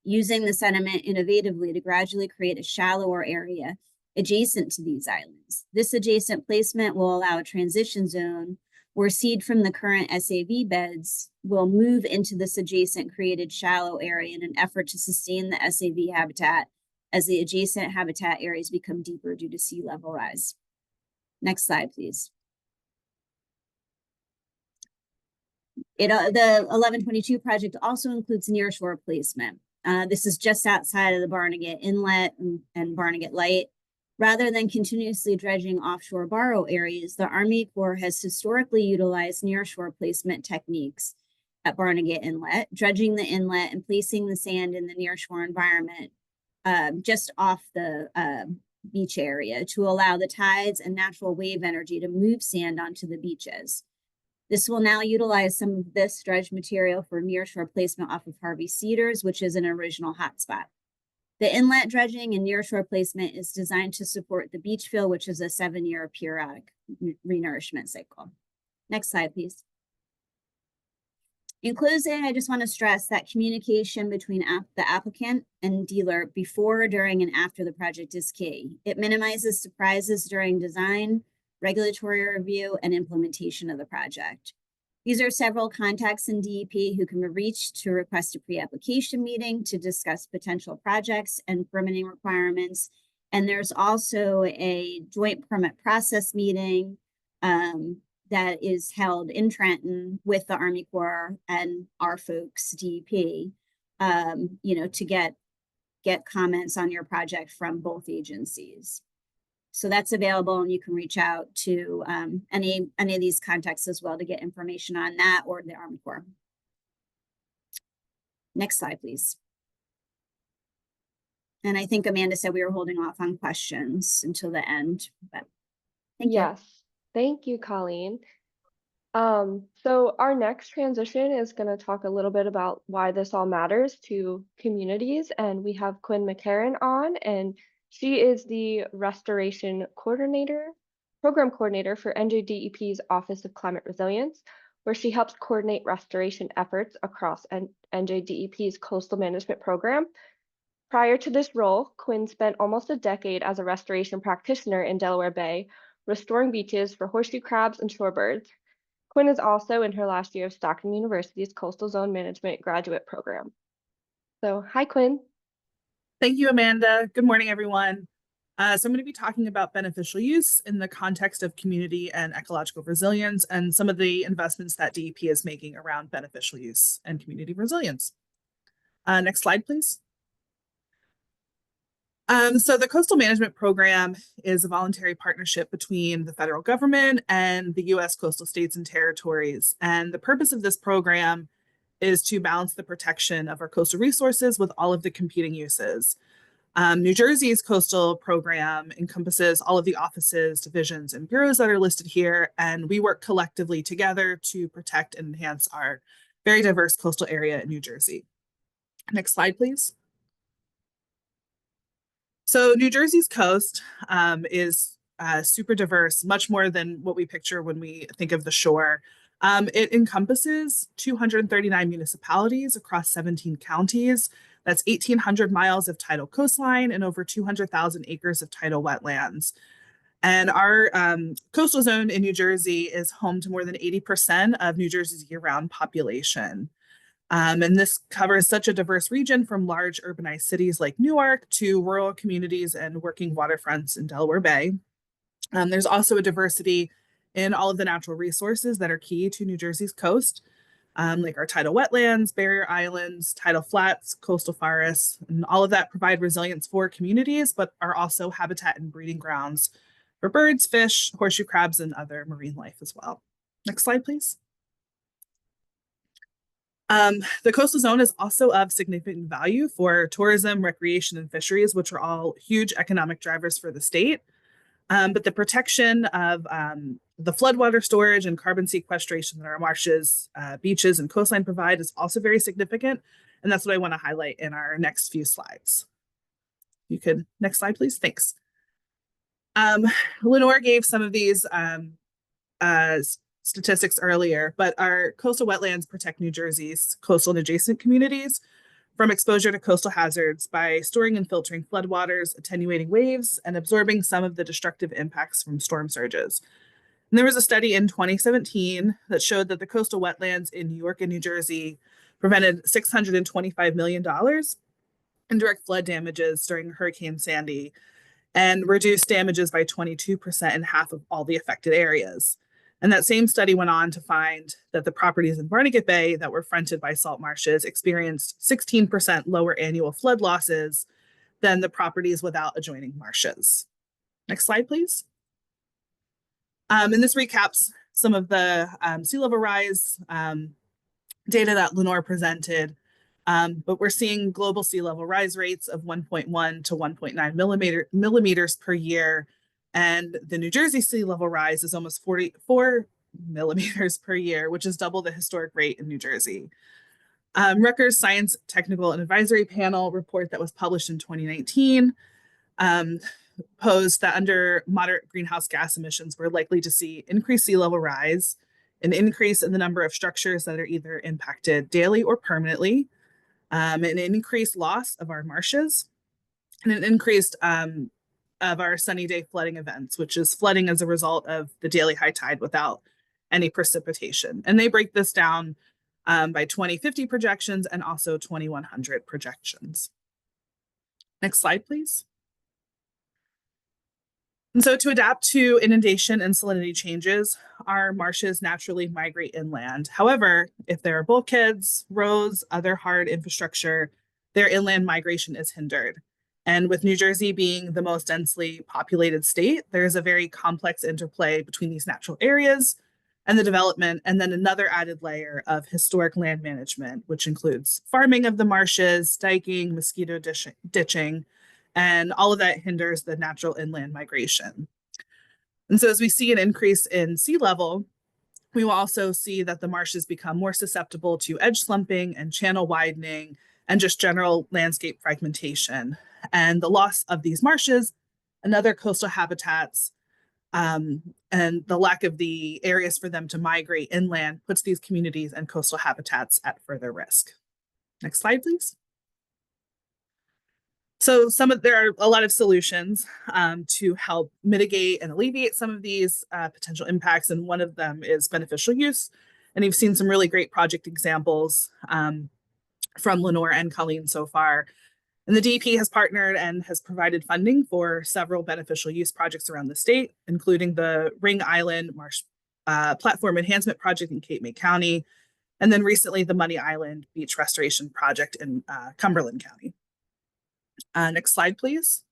using the sediment innovatively to gradually create a shallower area adjacent to these islands. This adjacent placement will allow a transition zone where seed from the current SAV beds will move into this adjacent created shallow area in an effort to sustain the SAV habitat as the adjacent habitat areas become deeper due to sea level rise. Next slide, please. The 1122 project also includes nearshore placement. This is just outside of the Barnegat Inlet and Barnegat Light. Rather than continuously dredging offshore borrow areas, the Army Corps has historically utilized nearshore placement techniques at Barnegat Inlet, dredging the inlet and placing the sand in the nearshore environment just off the beach area to allow the tides and natural wave energy to move sand onto the beaches. This will now utilize some of this dredged material for nearshore placement off of Harvey Cedars, which is an original hotspot. The inlet dredging and nearshore placement is designed to support the beach fill, which is a 7-year periodic renourishment cycle. Next slide, please. In closing, I just want to stress that communication between the applicant and dealer before, during, and after the project is key. It minimizes surprises during design, regulatory review, and implementation of the project. These are several contacts in DEP who can be reached to request a pre-application meeting to discuss potential projects and permitting requirements. And there's also a joint permit process meeting that is held in Trenton with the Army Corps and our folks, DEP, to get comments on your project from both agencies. So that's available, and you can reach out to any of these contacts as well to get information on that or the Army Corps. Next slide, please. And I think Amanda said we were holding off on questions until the end, but thank you. Yes, thank you, Colleen. So our next transition is going to talk a little bit about why this all matters to communities, and we have Quinn McCarran on, and she is the restoration coordinator, program coordinator for NJDEP's Office of Climate Resilience, where she helps coordinate restoration efforts across NJDEP's coastal management program. Prior to this role, Quinn spent almost a decade as a restoration practitioner in Delaware Bay, restoring beaches for horseshoe crabs and shorebirds. Quinn is also in her last year of Stockton University's Coastal Zone Management graduate program. So, hi, Quinn. Thank you, Amanda. Good morning, everyone. So I'm going to be talking about beneficial use in the context of community and ecological resilience and some of the investments that DEP is making around beneficial use and community resilience. Next slide, please. So the Coastal Management Program is a voluntary partnership between the federal government and the U.S. coastal states and territories. And the purpose of this program is to balance the protection of our coastal resources with all of the competing uses. New Jersey's coastal program encompasses all of the offices, divisions, and bureaus that are listed here, and we work collectively together to protect and enhance our very diverse coastal area in New Jersey. Next slide, please. So New Jersey's coast is super diverse, much more than what we picture when we think of the shore. It encompasses 239 municipalities across 17 counties. That's 1,800 miles of tidal coastline and over 200,000 acres of tidal wetlands. And our coastal zone in New Jersey is home to more than 80% of New Jersey's year-round population. And this covers such a diverse region from large urbanized cities like Newark to rural communities and working waterfronts in Delaware Bay. There's also a diversity in all of the natural resources that are key to New Jersey's coast, like our tidal wetlands, barrier islands, tidal flats, coastal forests, and all of that provide resilience for communities, but are also habitat and breeding grounds for birds, fish, horseshoe crabs, and other marine life as well. Next slide, please. The coastal zone is also of significant value for tourism, recreation, and fisheries, which are all huge economic drivers for the state. But the protection of the floodwater storage and carbon sequestration that our marshes, beaches, and coastline provide is also very significant. And that's what I want to highlight in our next few slides. You could, next slide, please. Thanks. Lenore gave some of these statistics earlier, but our coastal wetlands protect New Jersey's coastal and adjacent communities from exposure to coastal hazards by storing and filtering floodwaters, attenuating waves, and absorbing some of the destructive impacts from storm surges. And there was a study in 2017 that showed that the coastal wetlands in New York and New Jersey prevented $625 million in direct flood damages during Hurricane Sandy and reduced damages by 22% in half of all the affected areas. And that same study went on to find that the properties in Barnegat Bay that were fronted by salt marshes experienced 16% lower annual flood losses than the properties without adjoining marshes. Next slide, please. And this recaps some of the sea level rise data that Lenore presented. But we're seeing global sea level rise rates of 1.1 to 1.9 millimeters per year. And the New Jersey sea level rise is almost 44 millimeters per year, which is double the historic rate in New Jersey. Rutgers Science Technical and Advisory Panel report that was published in 2019 posed that under moderate greenhouse gas emissions, we're likely to see increased sea level rise, an increase in the number of structures that are either impacted daily or permanently, an increased loss of our marshes, and an increased of our sunny day flooding events, which is flooding as a result of the daily high tide without any precipitation. And they break this down by 2050 projections and also 2100 projections. Next slide, please. And so to adapt to inundation and salinity changes, our marshes naturally migrate inland. However, if there are bulkheads, roads, other hard infrastructure, their inland migration is hindered. And with New Jersey being the most densely populated state, there's a very complex interplay between these natural areas and the development, and then another added layer of historic land management, which includes farming of the marshes, diking, mosquito ditching, and all of that hinders the natural inland migration. And so as we see an increase in sea level, we will also see that the marshes become more susceptible to edge slumping and channel widening and just general landscape fragmentation. And the loss of these marshes and other coastal habitats and the lack of the areas for them to migrate inland puts these communities and coastal habitats at further risk. Next slide, please. So there are a lot of solutions to help mitigate and alleviate some of these potential impacts, and one of them is beneficial use. And you've seen some really great project examples from Lenore and Colleen so far. And the DEP has partnered and has provided funding for several beneficial use projects around the state, including the Ring Island Marsh Platform Enhancement Project in Cape May County, and then recently the Money Island Beach Restoration Project in Cumberland County. Next slide, please.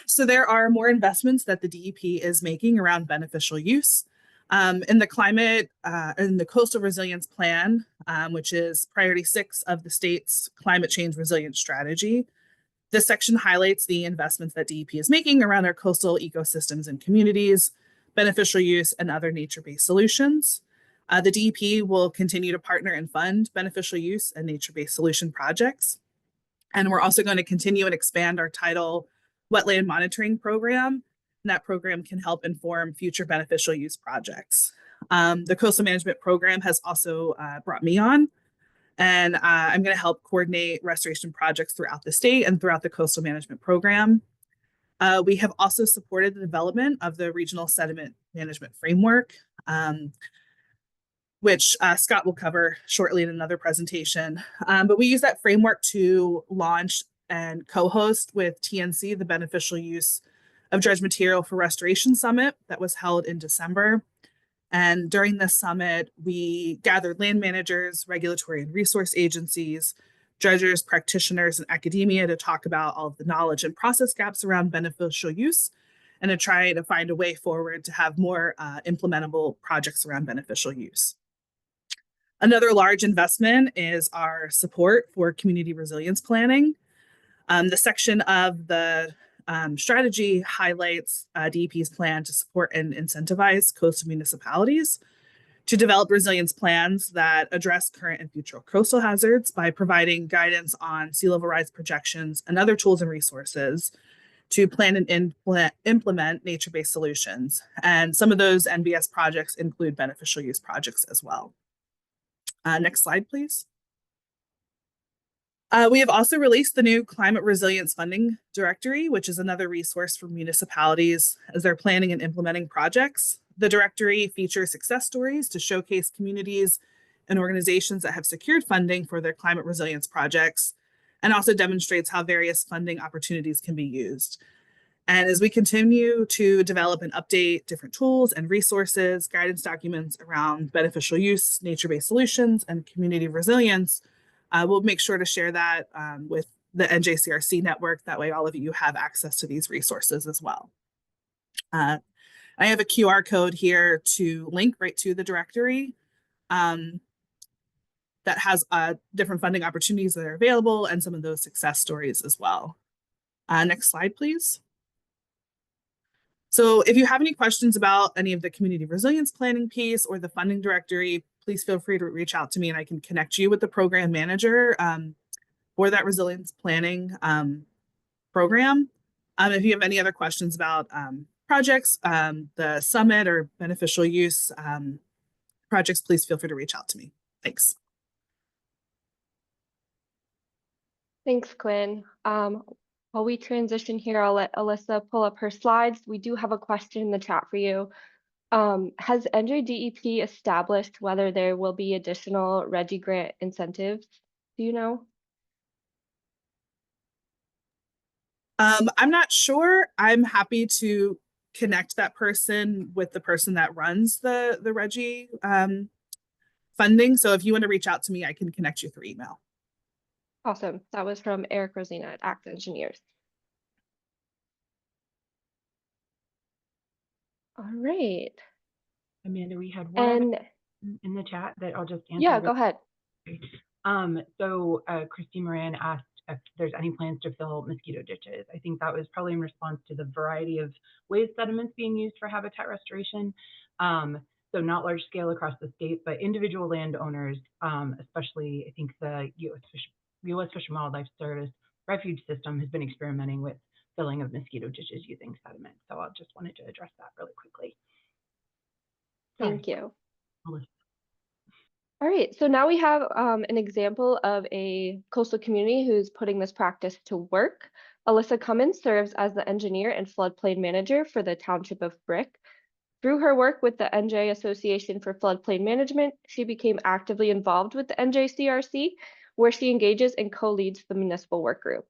So there are more investments that the DEP is making around beneficial use. In the climate, in the Coastal Resilience Plan, which is priority 6 of the state's climate change resilience strategy, this section highlights the investments that DEP is making around our coastal ecosystems and communities, beneficial use, and other nature-based solutions. The DEP will continue to partner and fund beneficial use and nature-based solution projects. And we're also going to continue and expand our tidal wetland monitoring program. And that program can help inform future beneficial use projects. The Coastal Management Program has also brought me on, and I'm going to help coordinate restoration projects throughout the state and throughout the Coastal Management Program. We have also supported the development of the Regional Sediment Management Framework, which Scott will cover shortly in another presentation. But we use that framework to launch and co-host with TNC the Beneficial Use of Dredge Material for Restoration Summit that was held in December. And during this summit, we gathered land managers, regulatory and resource agencies, dredgers, practitioners, and academia to talk about all of the knowledge and process gaps around beneficial use and to try to find a way forward to have more implementable projects around beneficial use. Another large investment is our support for community resilience planning. The section of the strategy highlights DEP's plan to support and incentivize coastal municipalities to develop resilience plans that address current and future coastal hazards by providing guidance on sea level rise projections and other tools and resources to plan and implement nature-based solutions. And some of those NBS projects include beneficial use projects as well. Next slide, please. We have also released the new Climate Resilience Funding Directory, which is another resource for municipalities as they're planning and implementing projects. The directory features success stories to showcase communities and organizations that have secured funding for their climate resilience projects, and also demonstrates how various funding opportunities can be used. And as we continue to develop and update different tools and resources, guidance documents around beneficial use, nature-based solutions, and community resilience, we'll make sure to share that with the NJCRC network. That way all of you have access to these resources as well. I have a QR code here to link right to the directory that has different funding opportunities that are available and some of those success stories as well. Next slide, please. So if you have any questions about any of the community resilience planning piece or the funding directory, please feel free to reach out to me and I can connect you with the program manager for that resilience planning program. If you have any other questions about projects, the summit or beneficial use projects, please feel free to reach out to me. Thanks. Thanks, Quinn. While we transition here, I'll let Alyssa pull up her slides. We do have a question in the chat for you. Has NJDEP established whether there will be additional RGGI grant incentives? Do you know? I'm not sure. I'm happy to connect that person with the person that runs the RGGI funding. So if you want to reach out to me, I can connect you through email. Awesome. That was from Eric Rosina at ACT Engineers. All right. Amanda, we had one in the chat that I'll just answer. Yeah, go ahead. So Christine Moran asked if there's any plans to fill mosquito ditches. I think that was probably in response to the variety of ways sediment's being used for habitat restoration. So not large scale across the state, but individual landowners, especially I think the U.S. Fish and Wildlife Service refuge system has been experimenting with filling of mosquito ditches using sediment. So I just wanted to address that really quickly. Thank you. Melissa. All right, so now we have an example of a coastal community who's putting this practice to work. Alyssa Cummins serves as the engineer and floodplain manager for the Township of Brick. Through her work with the NJ Association for Floodplain Management, she became actively involved with the NJCRC, where she engages and co-leads the municipal work group.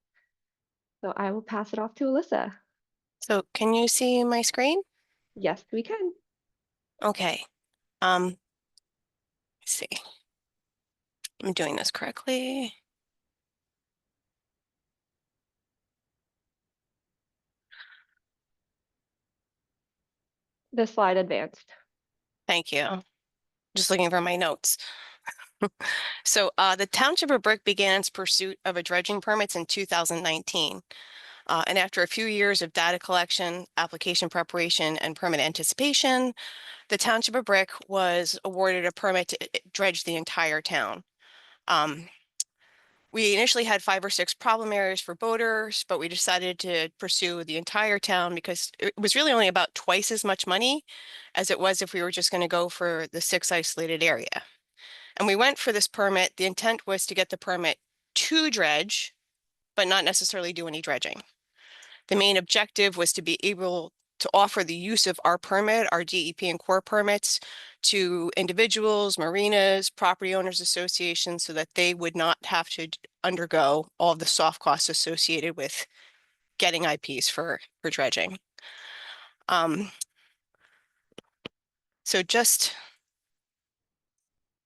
So I will pass it off to Alyssa. So can you see my screen? Yes, we can. Okay. Let's see. I'm doing this correctly. The slide advanced. Thank you. Just looking for my notes. So the Township of Brick began its pursuit of a dredging permits in 2019. And after a few years of data collection, application preparation, and permit anticipation, the Township of Brick was awarded a permit to dredge the entire town. We initially had 5 or 6 problem areas for boaters, but we decided to pursue the entire town because it was really only about twice as much money as it was if we were just going to go for the 6 isolated area. And we went for this permit. The intent was to get the permit to dredge, but not necessarily do any dredging. The main objective was to be able to offer the use of our permit, our DEP and core permits, to individuals, marinas, property owners associations, so that they would not have to undergo all of the soft costs associated with getting IPs for dredging. So just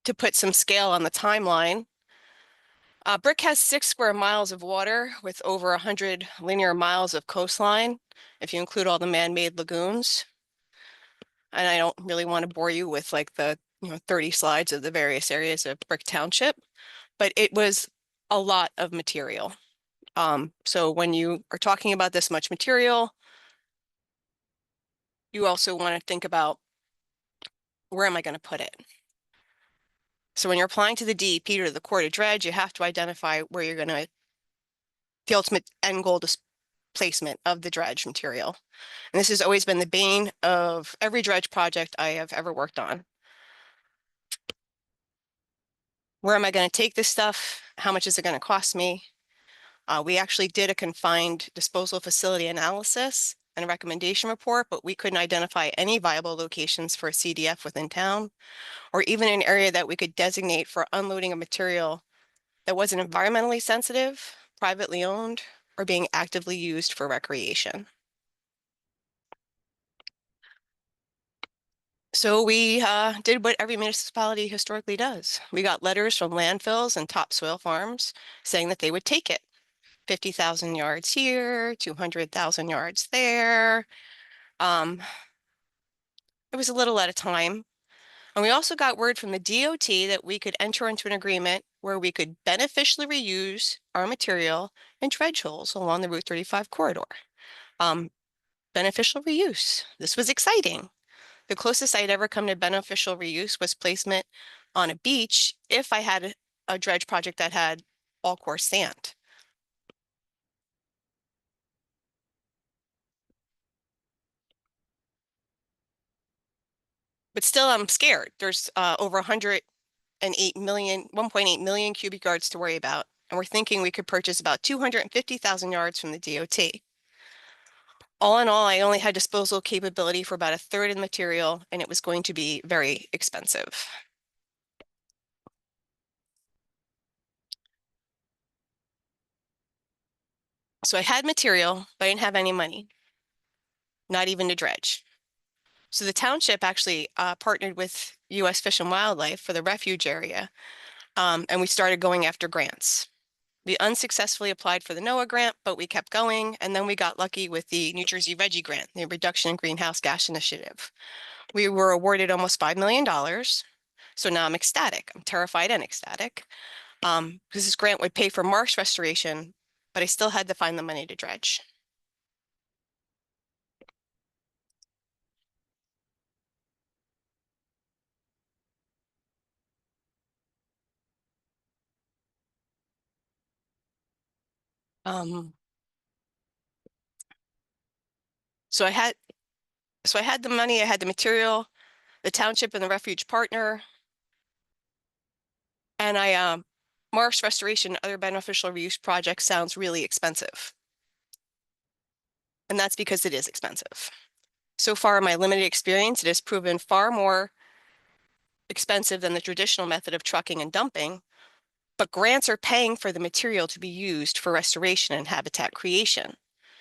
to put some scale on the timeline, Brick has 6 square miles of water with over 100 linear miles of coastline, if you include all the man-made lagoons. And I don't really want to bore you with like the 30 slides of the various areas of Brick Township, but it was a lot of material. So when you are talking about this much material, you also want to think about, where am I going to put it? So when you're applying to the DEP or the Corps to dredge, you have to identify where you're going to, the ultimate end goal placement of the dredge material. And this has always been the bane of every dredge project I have ever worked on. Where am I going to take this stuff? How much is it going to cost me? We actually did a confined disposal facility analysis and a recommendation report, but we couldn't identify any viable locations for a CDF within town, or even an area that we could designate for unloading of material that wasn't environmentally sensitive, privately owned, or being actively used for recreation. So we did what every municipality historically does. We got letters from landfills and topsoil farms saying that they would take it. 50,000 yards here, 200,000 yards there. It was a little at a time. And we also got word from the DOT that we could enter into an agreement where we could beneficially reuse our material in dredge holes along the Route 35 corridor. Beneficial reuse. This was exciting. The closest I'd ever come to beneficial reuse was placement on a beach if I had a dredge project that had all coarse sand. But still, I'm scared. There's over 1.8 million cubic yards to worry about. And we're thinking we could purchase about 250,000 yards from the DOT. All in all, I only had disposal capability for about a third of the material, and it was going to be very expensive. So I had material, but I didn't have any money, not even to dredge. So the township actually partnered with U.S. Fish and Wildlife for the refuge area, and we started going after grants. We unsuccessfully applied for the NOAA grant, but we kept going, and then we got lucky with the New Jersey Veggie Grant, the Reduction in Greenhouse Gas Initiative. We were awarded almost $5 million, so now I'm ecstatic. I'm terrified and ecstatic, because this grant would pay for marsh restoration, but I still had to find the money to dredge. So I had the money, I had the material, the township and the refuge partner, and marsh restoration and other beneficial reuse projects sounds really expensive. And that's because it is expensive. So far, in my limited experience, it has proven far more expensive than the traditional method of trucking and dumping, but grants are paying for the material to be used for restoration and habitat creation.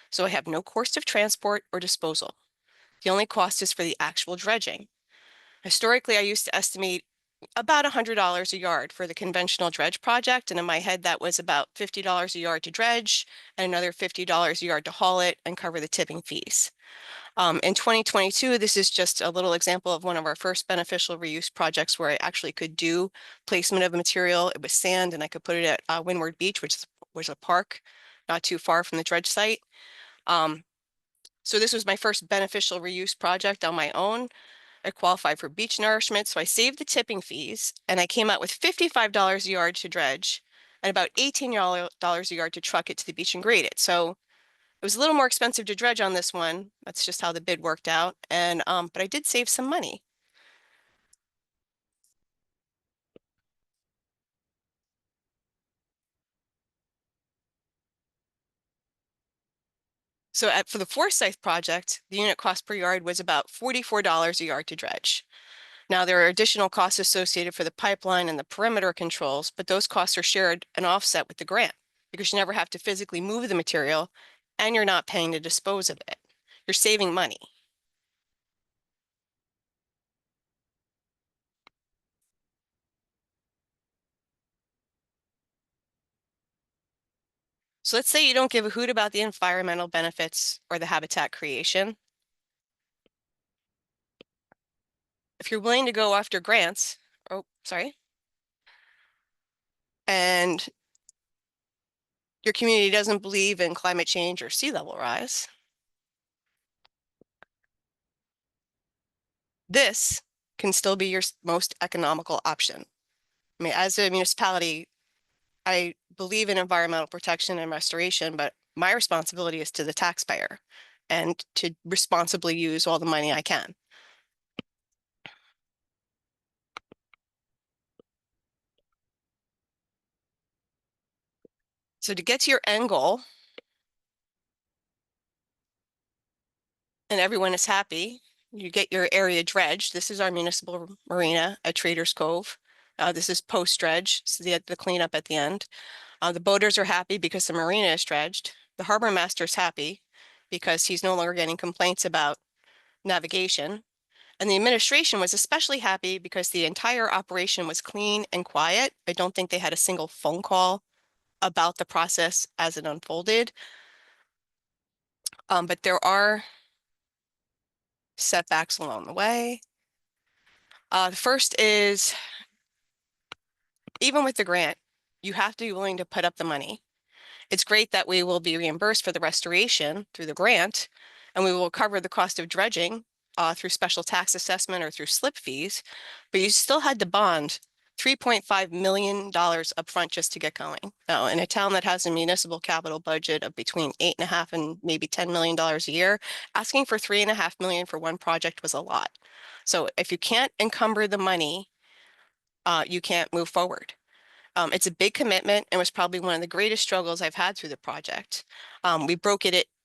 So I have no cost of transport or disposal. The only cost is for the actual dredging. Historically, I used to estimate about $100 a yard for the conventional dredge project, and in my head, that was about $50 a yard to dredge and another $50 a yard to haul it and cover the tipping fees. In 2022, this is just a little example of one of our first beneficial reuse projects where I actually could do placement of material. It was sand, and I could put it at Windward Beach, which was a park not too far from the dredge site. So this was my first beneficial reuse project on my own. I qualified for beach nourishment, so I saved the tipping fees, and I came out with $55 a yard to dredge and about $18 a yard to truck it to the beach and grade it. So it was a little more expensive to dredge on this one. That's just how the bid worked out. And but I did save some money. So for the Forsyth project, the unit cost per yard was about $44 a yard to dredge. Now, there are additional costs associated for the pipeline and the perimeter controls, but those costs are shared and offset with the grant because you never have to physically move the material and you're not paying to dispose of it. You're saving money. So let's say you don't give a hoot about the environmental benefits or the habitat creation. If you're willing to go after grants, and your community doesn't believe in climate change or sea level rise, this can still be your most economical option. I mean, as a municipality, I believe in environmental protection and restoration, but my responsibility is to the taxpayer and to responsibly use all the money I can. So to get to your end goal, and everyone is happy, you get your area dredged. This is our municipal marina at Traders Cove. This is post-dredge, so the cleanup at the end. The boaters are happy because the marina is dredged. The harbor master's happy because he's no longer getting complaints about navigation. And the administration was especially happy because the entire operation was clean and quiet. I don't think they had a single phone call about the process as it unfolded. But there are setbacks along the way. The first is, even with the grant, you have to be willing to put up the money. It's great that we will be reimbursed for the restoration through the grant, and we will cover the cost of dredging through special tax assessment or through slip fees, but you still had to bond $3.5 million upfront just to get going. Now, in a town that has a municipal capital budget of between $8.5 and maybe $10 million a year, asking for $3.5 million for one project was a lot. So if you can't encumber the money, you can't move forward. It's a big commitment and was probably one of the greatest struggles I've had through the project. We broke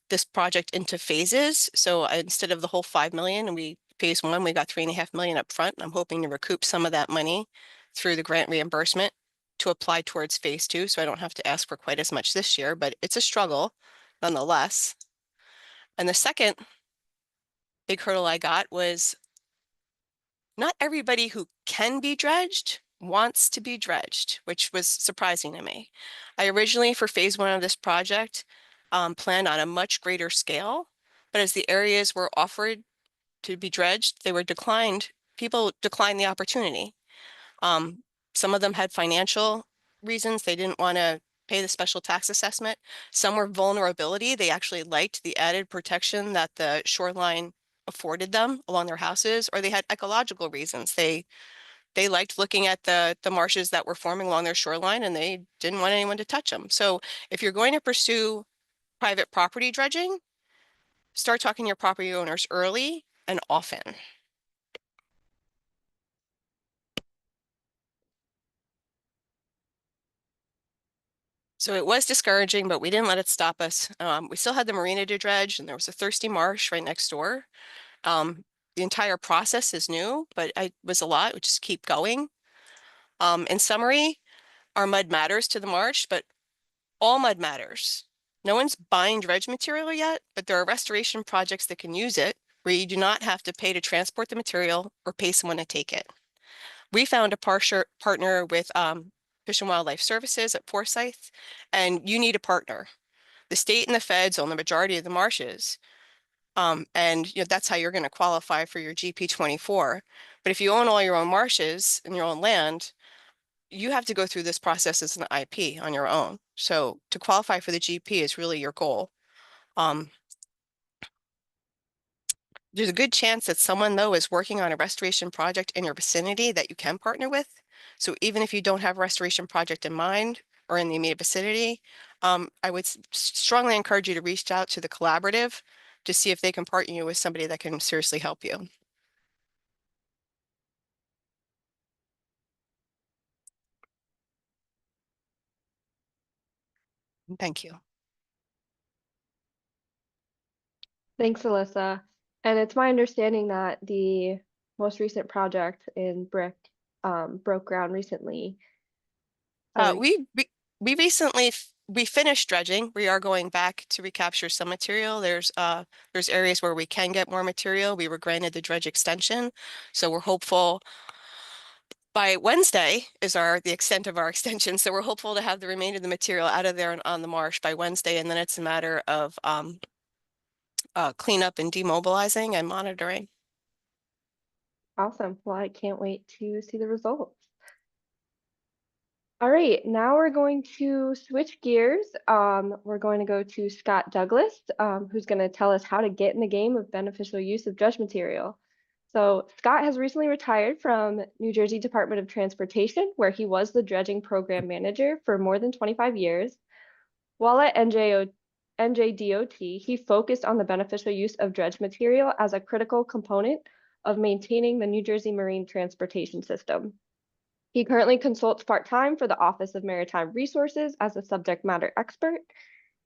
this project into phases. So instead of the whole 5 million, and phase one, we got 3.5 million up front. I'm hoping to recoup some of that money through the grant reimbursement to apply towards phase two. So I don't have to ask for quite as much this year, but it's a struggle nonetheless. And the second big hurdle I got was not everybody who can be dredged wants to be dredged, which was surprising to me. I originally, for phase one of this project, planned on a much greater scale, but as the areas were offered to be dredged, they were declined. People declined the opportunity. Some of them had financial reasons. They didn't want to pay the special tax assessment. Some were vulnerability. They actually liked the added protection that the shoreline afforded them along their houses, or they had ecological reasons. They liked looking at the marshes that were forming along their shoreline, and they didn't want anyone to touch them. So if you're going to pursue private property dredging, start talking to your property owners early and often. So it was discouraging, but we didn't let it stop us. We still had the marina to dredge, and there was a thirsty marsh right next door. The entire process is new, but it was a lot. We just keep going. In summary, our mud matters to the marsh, but all mud matters. No one's buying dredge material yet, but there are restoration projects that can use it where you do not have to pay to transport the material or pay someone to take it. We found a partner with Fish and Wildlife Services at Forsyth, and you need a partner. The state and the feds own the majority of the marshes. And that's how you're going to qualify for your GP24. But if you own all your own marshes and your own land, you have to go through this process as an IP on your own. So to qualify for the GP is really your goal. There's a good chance that someone, though, is working on a restoration project in your vicinity that you can partner with. So even if you don't have a restoration project in mind or in the immediate vicinity, I would strongly encourage you to reach out to the collaborative to see if they can partner you with somebody that can seriously help you. Thank you. Thanks, Alyssa. And it's my understanding that the most recent project in Brick broke ground recently. So We recently we finished dredging. We are going back to recapture some material. There's areas where we can get more material. We were granted the dredge extension, so we're hopeful by Wednesday is the extent of our extension. So we're hopeful to have the remainder of the material out of there and on the marsh by Wednesday, and then it's a matter of cleanup and demobilizing and monitoring. awesome. Well, I can't wait to see the results. All right, now we're going to switch gears. We're going to go to Scott Douglas, who's going to tell us how to get in the game of beneficial use of dredge material. So Scott has recently retired from New Jersey Department of Transportation, where he was the dredging program manager for more than 25 years. While at NJDOT, he focused on the beneficial use of dredge material as a critical component of maintaining the New Jersey marine transportation system. He currently consults part-time for the Office of Maritime Resources as a subject matter expert,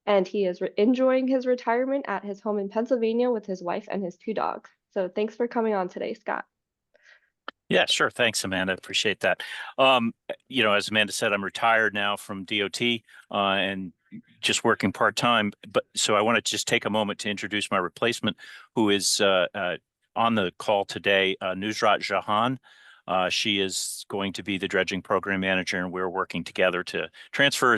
and he is enjoying his retirement at his home in Pennsylvania with his wife and his 2 dogs. So thanks for coming on today, Scott. Yeah, sure. Thanks, Amanda. Appreciate that. As Amanda said, I'm retired now from DOT and just working part-time. But so I want to just take a moment to introduce my replacement, who is on the call today, Nusrat Jahan. She is going to be the dredging program manager, and we're working together to transfer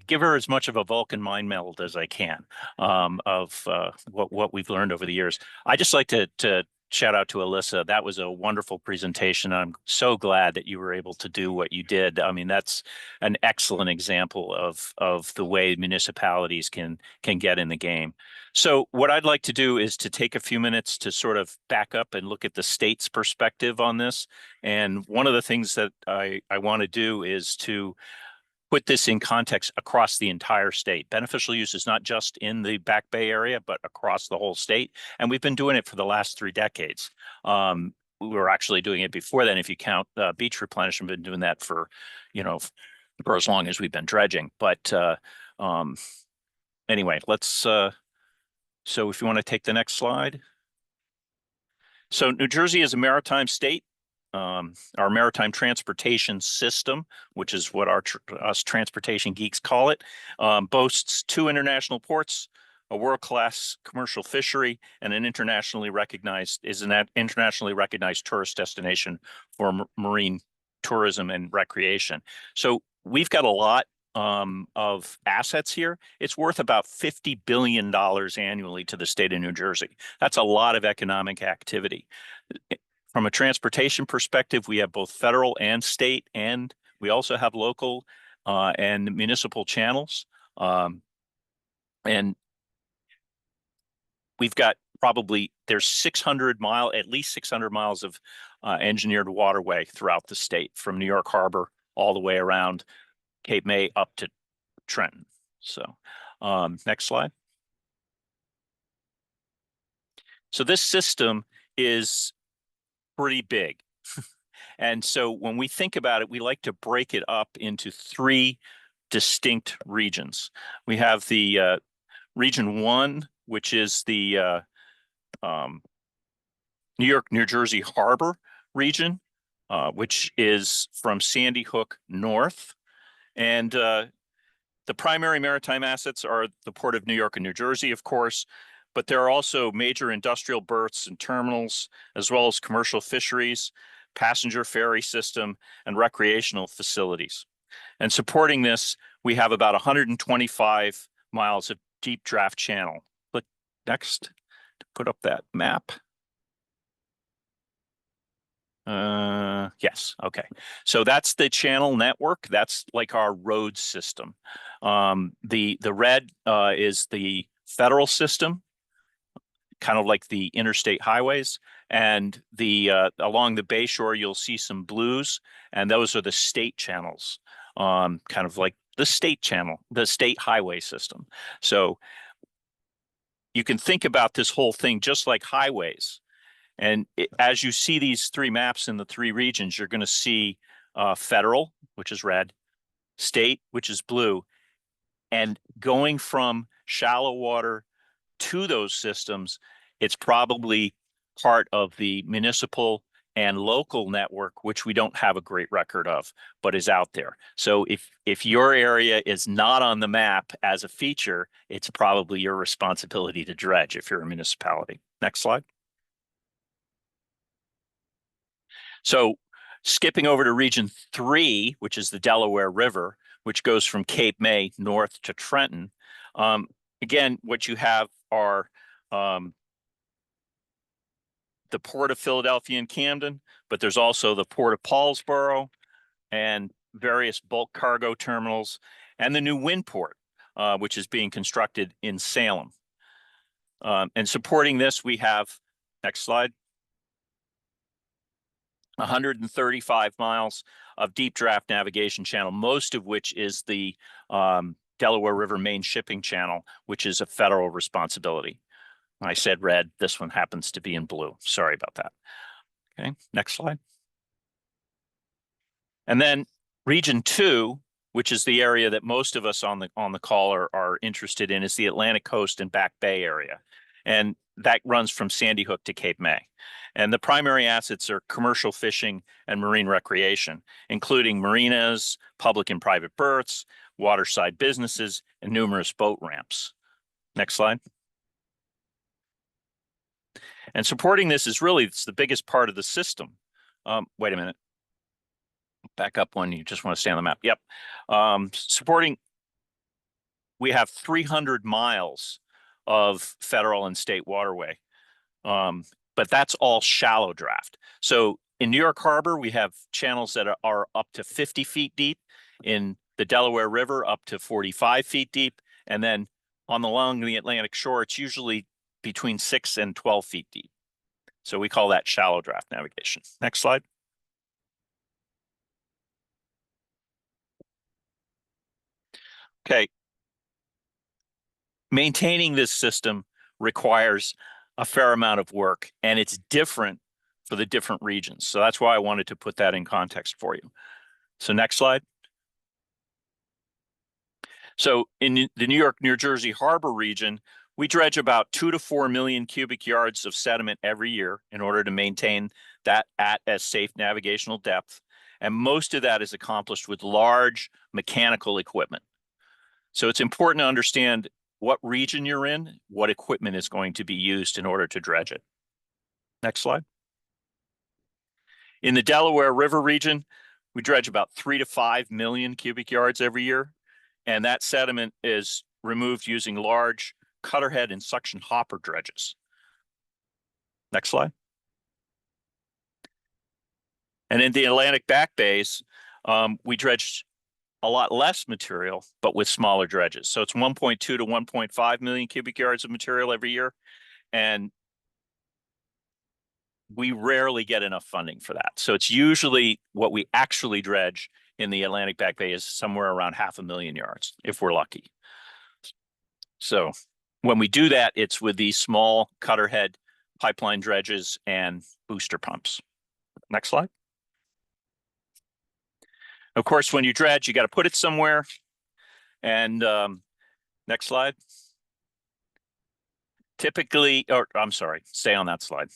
give her as much of a Vulcan mind meld as I can of what we've learned over the years. I just like to shout out to Alyssa. That was a wonderful presentation. I'm so glad that you were able to do what you did. I mean, that's an excellent example of the way municipalities can get in the game. So what I'd like to do is to take a few minutes to sort of back up and look at the state's perspective on this. And one of the things that I want to do is to put this in context across the entire state. Beneficial use is not just in the Back Bay area, but across the whole state. And we've been doing it for the last 3 decades. We were actually doing it before then. If you count beach replenishment, been doing that for as long as we've been dredging. But anyway, let's, so if you want to take the next slide. So New Jersey is a maritime state. Our maritime transportation system, which is what us transportation geeks call it, boasts 2 international ports, a world-class commercial fishery, and an internationally recognized tourist destination for marine tourism and recreation. So we've got a lot of assets here. It's worth about $50 billion annually to the state of New Jersey. That's a lot of economic activity. From a transportation perspective, we have both federal and state, and we also have local and municipal channels. And we've got there's at least 600 miles of engineered waterway throughout the state, from New York Harbor all the way around Cape May up to Trenton. So next slide. So this system is pretty big. And so when we think about it, we like to break it up into 3 distinct regions. We have the region 1, which is the New Jersey Harbor region, which is from Sandy Hook north. And the primary maritime assets are the Port of New York and New Jersey, of course, but there are also major industrial berths and terminals, as well as commercial fisheries, passenger ferry system, and recreational facilities. And supporting this, we have about 125 miles of deep draft channel. Click next to put up that map. Yes, okay. So that's the channel network. That's like our road system. The red is the federal system, kind of like the interstate highways, and along the bayshore you'll see some blues, and those are the state channels, kind of like the state channel, the state highway system. So you can think about this whole thing just like highways. And as you see these 3 maps in the 3 regions, you're going to see federal, which is red, state, which is blue, and going from shallow water to those systems, it's probably part of the municipal and local network, which we don't have a great record of, but is out there. So if your area is not on the map as a feature, it's probably your responsibility to dredge if you're a municipality. Next slide. So skipping over to Region 3, which is the Delaware River, which goes from Cape May north to Trenton. Again, what you have are the Port of Philadelphia and Camden, but there's also the Port of Paulsboro and various bulk cargo terminals, and the new wind port, which is being constructed in Salem. And supporting this, we have, next slide, 135 miles of deep draft navigation channel, most of which is the Delaware River main shipping channel, which is a federal responsibility. I said red, this one happens to be in blue. Sorry about that. Okay, next slide. And then Region 2, which is the area that most of us on the call are interested in, is the Atlantic Coast and Back Bay area. And that runs from Sandy Hook to Cape May. And the primary assets are commercial fishing and marine recreation, including marinas, public and private berths, waterside businesses, and numerous boat ramps. Next slide. And supporting this is really, it's the biggest part of the system. Wait a minute. Back up one, you just want to stay on the map. Yep. Supporting, we have 300 miles of federal and state waterway, but that's all shallow draft. So in New York Harbor, we have channels that are up to 50 feet deep. In the Delaware River, up to 45 feet deep. And then along the Atlantic shore, it's usually between 6 and 12 feet deep. So we call that shallow draft navigation. Next slide. Okay. Maintaining this system requires a fair amount of work, and it's different for the different regions. So that's why I wanted to put that in context for you. So next slide. So in the New York, New Jersey harbor region, we dredge about 2 to 4 million cubic yards of sediment every year in order to maintain that at a safe navigational depth. And most of that is accomplished with large mechanical equipment. So it's important to understand what region you're in, what equipment is going to be used in order to dredge it. Next slide. In the Delaware River region, we dredge about 3 to 5 million cubic yards every year. And that sediment is removed using large cutter head and suction hopper dredges. Next slide. And in the Atlantic back bays, we dredge a lot less material, but with smaller dredges. So it's 1.2 to 1.5 million cubic yards of material every year. And we rarely get enough funding for that. So it's usually what we actually dredge in the Atlantic back bay is somewhere around 500,000 yards, if we're lucky. So when we do that, it's with these small cutter head pipeline dredges and booster pumps. Next slide. Of course, when you dredge, you got to put it somewhere. And next slide. Typically, or I'm sorry, stay on that slide.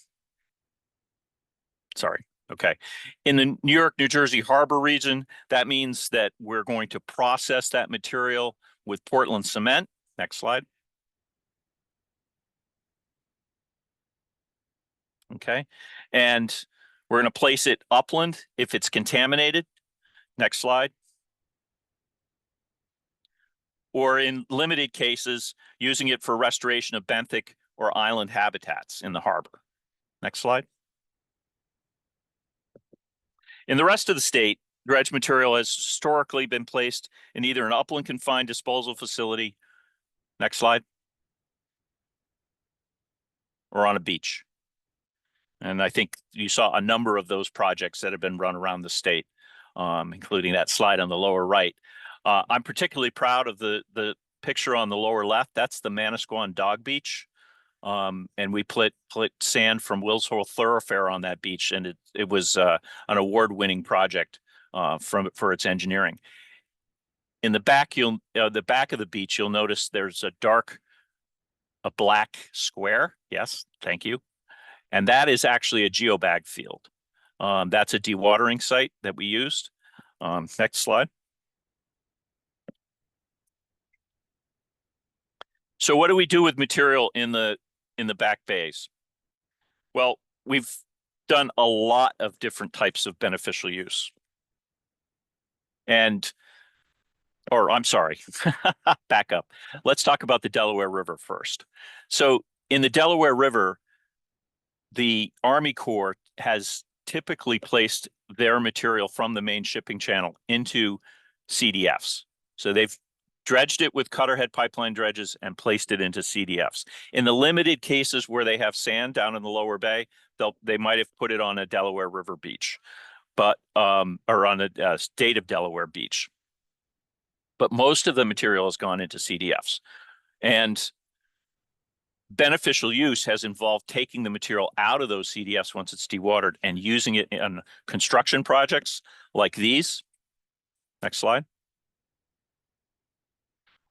Sorry. Okay. In the New York, New Jersey harbor region, that means that we're going to process that material with Portland cement. Next slide. Okay. And we're going to place it upland if it's contaminated. Next slide. Or in limited cases, using it for restoration of benthic or island habitats in the harbor. Next slide. In the rest of the state, dredge material has historically been placed in either an upland confined disposal facility, next slide, or on a beach. And I think you saw a number of those projects that have been run around the state, including that slide on the lower right. I'm particularly proud of the picture on the lower left. That's the Manasquan Dog Beach. And we put sand from Wills Hole Thoroughfare on that beach, and it was an award-winning project for its engineering. In the back, the back of the beach, you'll notice there's a dark a black square. Yes, thank you. And that is actually a geobag field. That's a dewatering site that we used. Next slide. So what do we do with material in the back bays? Well, we've done a lot of different types of beneficial use. Or I'm sorry, back up. Let's talk about the Delaware River first. So in the Delaware River, the Army Corps has typically placed their material from the main shipping channel into CDFs. So they've dredged it with cutterhead pipeline dredges and placed it into CDFs. In the limited cases where they have sand down in the lower bay, they might have put it on a Delaware River beach, but or on a state of Delaware beach. But most of the material has gone into CDFs. And beneficial use has involved taking the material out of those CDFs once it's dewatered and using it in construction projects like these. Next slide.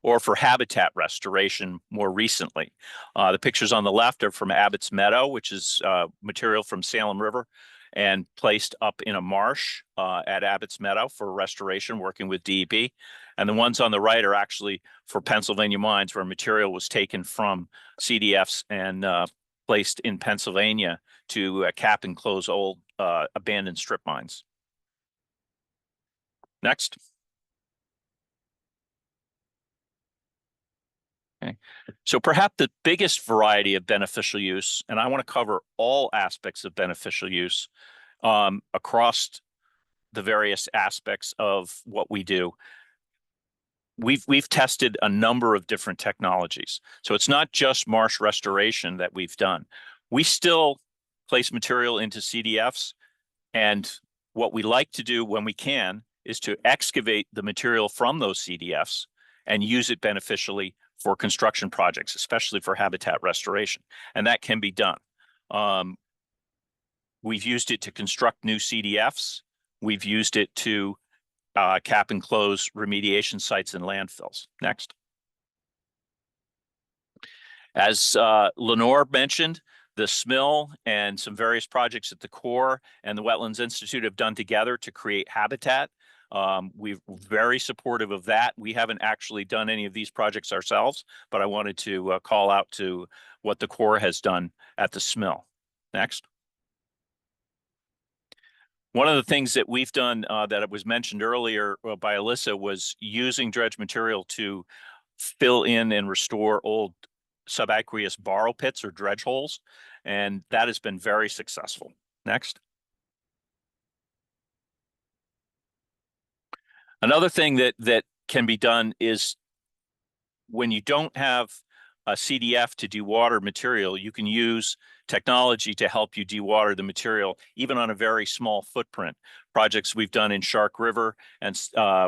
Or for habitat restoration more recently. The pictures on the left are from Abbott's Meadow, which is material from Salem River and placed up in a marsh at Abbott's Meadow for restoration, working with DEP. And the ones on the right are actually for Pennsylvania mines, where material was taken from CDFs and placed in Pennsylvania to cap and close old abandoned strip mines. Next. Okay. So perhaps the biggest variety of beneficial use, and I want to cover all aspects of beneficial use across the various aspects of what we do. We've tested a number of different technologies. So it's not just marsh restoration that we've done. We still place material into CDFs, and what we like to do when we can is to excavate the material from those CDFs and use it beneficially for construction projects, especially for habitat restoration. And that can be done. We've used it to construct new CDFs. We've used it to cap and close remediation sites and landfills. Next. As Lenore mentioned, the SMIL and some various projects at the Corps and the Wetlands Institute have done together to create habitat. We're very supportive of that. We haven't actually done any of these projects ourselves, but I wanted to call out to what the Corps has done at the SMIL. Next. One of the things that we've done that was mentioned earlier by Alyssa was using dredge material to fill in and restore old subaqueous borrow pits or dredge holes, and that has been very successful. Next. Another thing that can be done is when you don't have a CDF to dewater material, you can use technology to help you dewater the material, even on a very small footprint. Projects we've done in Shark River and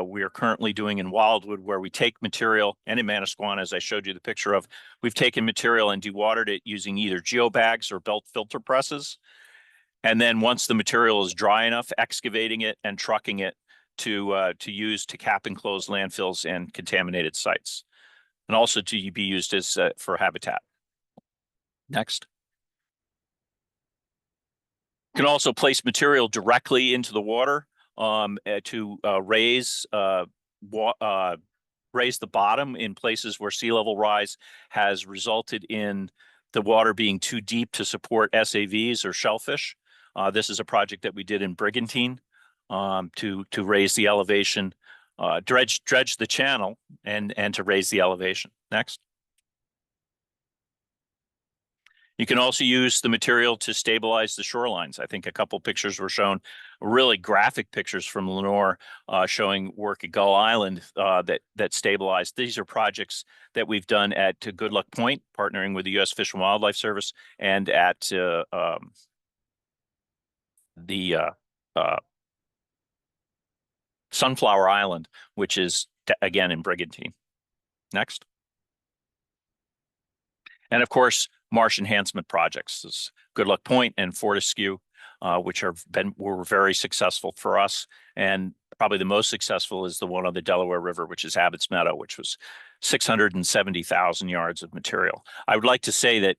we are currently doing in Wildwood, where we take material, and in Manasquan, as I showed you the picture of, we've taken material and dewatered it using either geobags or belt filter presses. And then once the material is dry enough, excavating it and trucking it to use to cap and close landfills and contaminated sites, and also to be used as for habitat. Next. You can also place material directly into the water to raise the bottom in places where sea level rise has resulted in the water being too deep to support SAVs or shellfish. This is a project that we did in Brigantine to raise the elevation, dredge the channel and to raise the elevation. Next. You can also use the material to stabilize the shorelines. I think a couple pictures were shown, really graphic pictures from Lenore showing work at Gull Island that stabilized. These are projects that we've done at Good Luck Point, partnering with the U.S. Fish and Wildlife Service, and at the Sunflower Island, which is again in Brigantine. Next. And of course, marsh enhancement projects. This is Good Luck Point and Fortescue, which were very successful for us. And probably the most successful is the one on the Delaware River, which is Abbott's Meadow, which was 670,000 yards of material. I would like to say that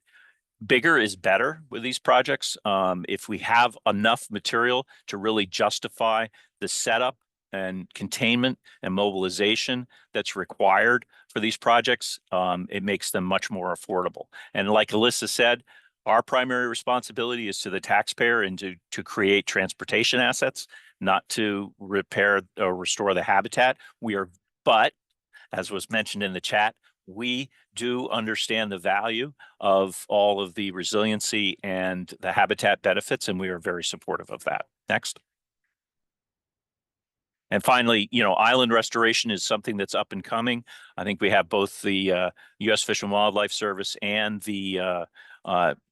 bigger is better with these projects. If we have enough material to really justify the setup and containment and mobilization that's required for these projects, it makes them much more affordable. And like Alyssa said, our primary responsibility is to the taxpayer and to create transportation assets, not to repair or restore the habitat. But as was mentioned in the chat, we do understand the value of all of the resiliency and the habitat benefits, and we are very supportive of that. Next. And finally, island restoration is something that's up and coming. I think we have both the U.S. Fish and Wildlife Service and the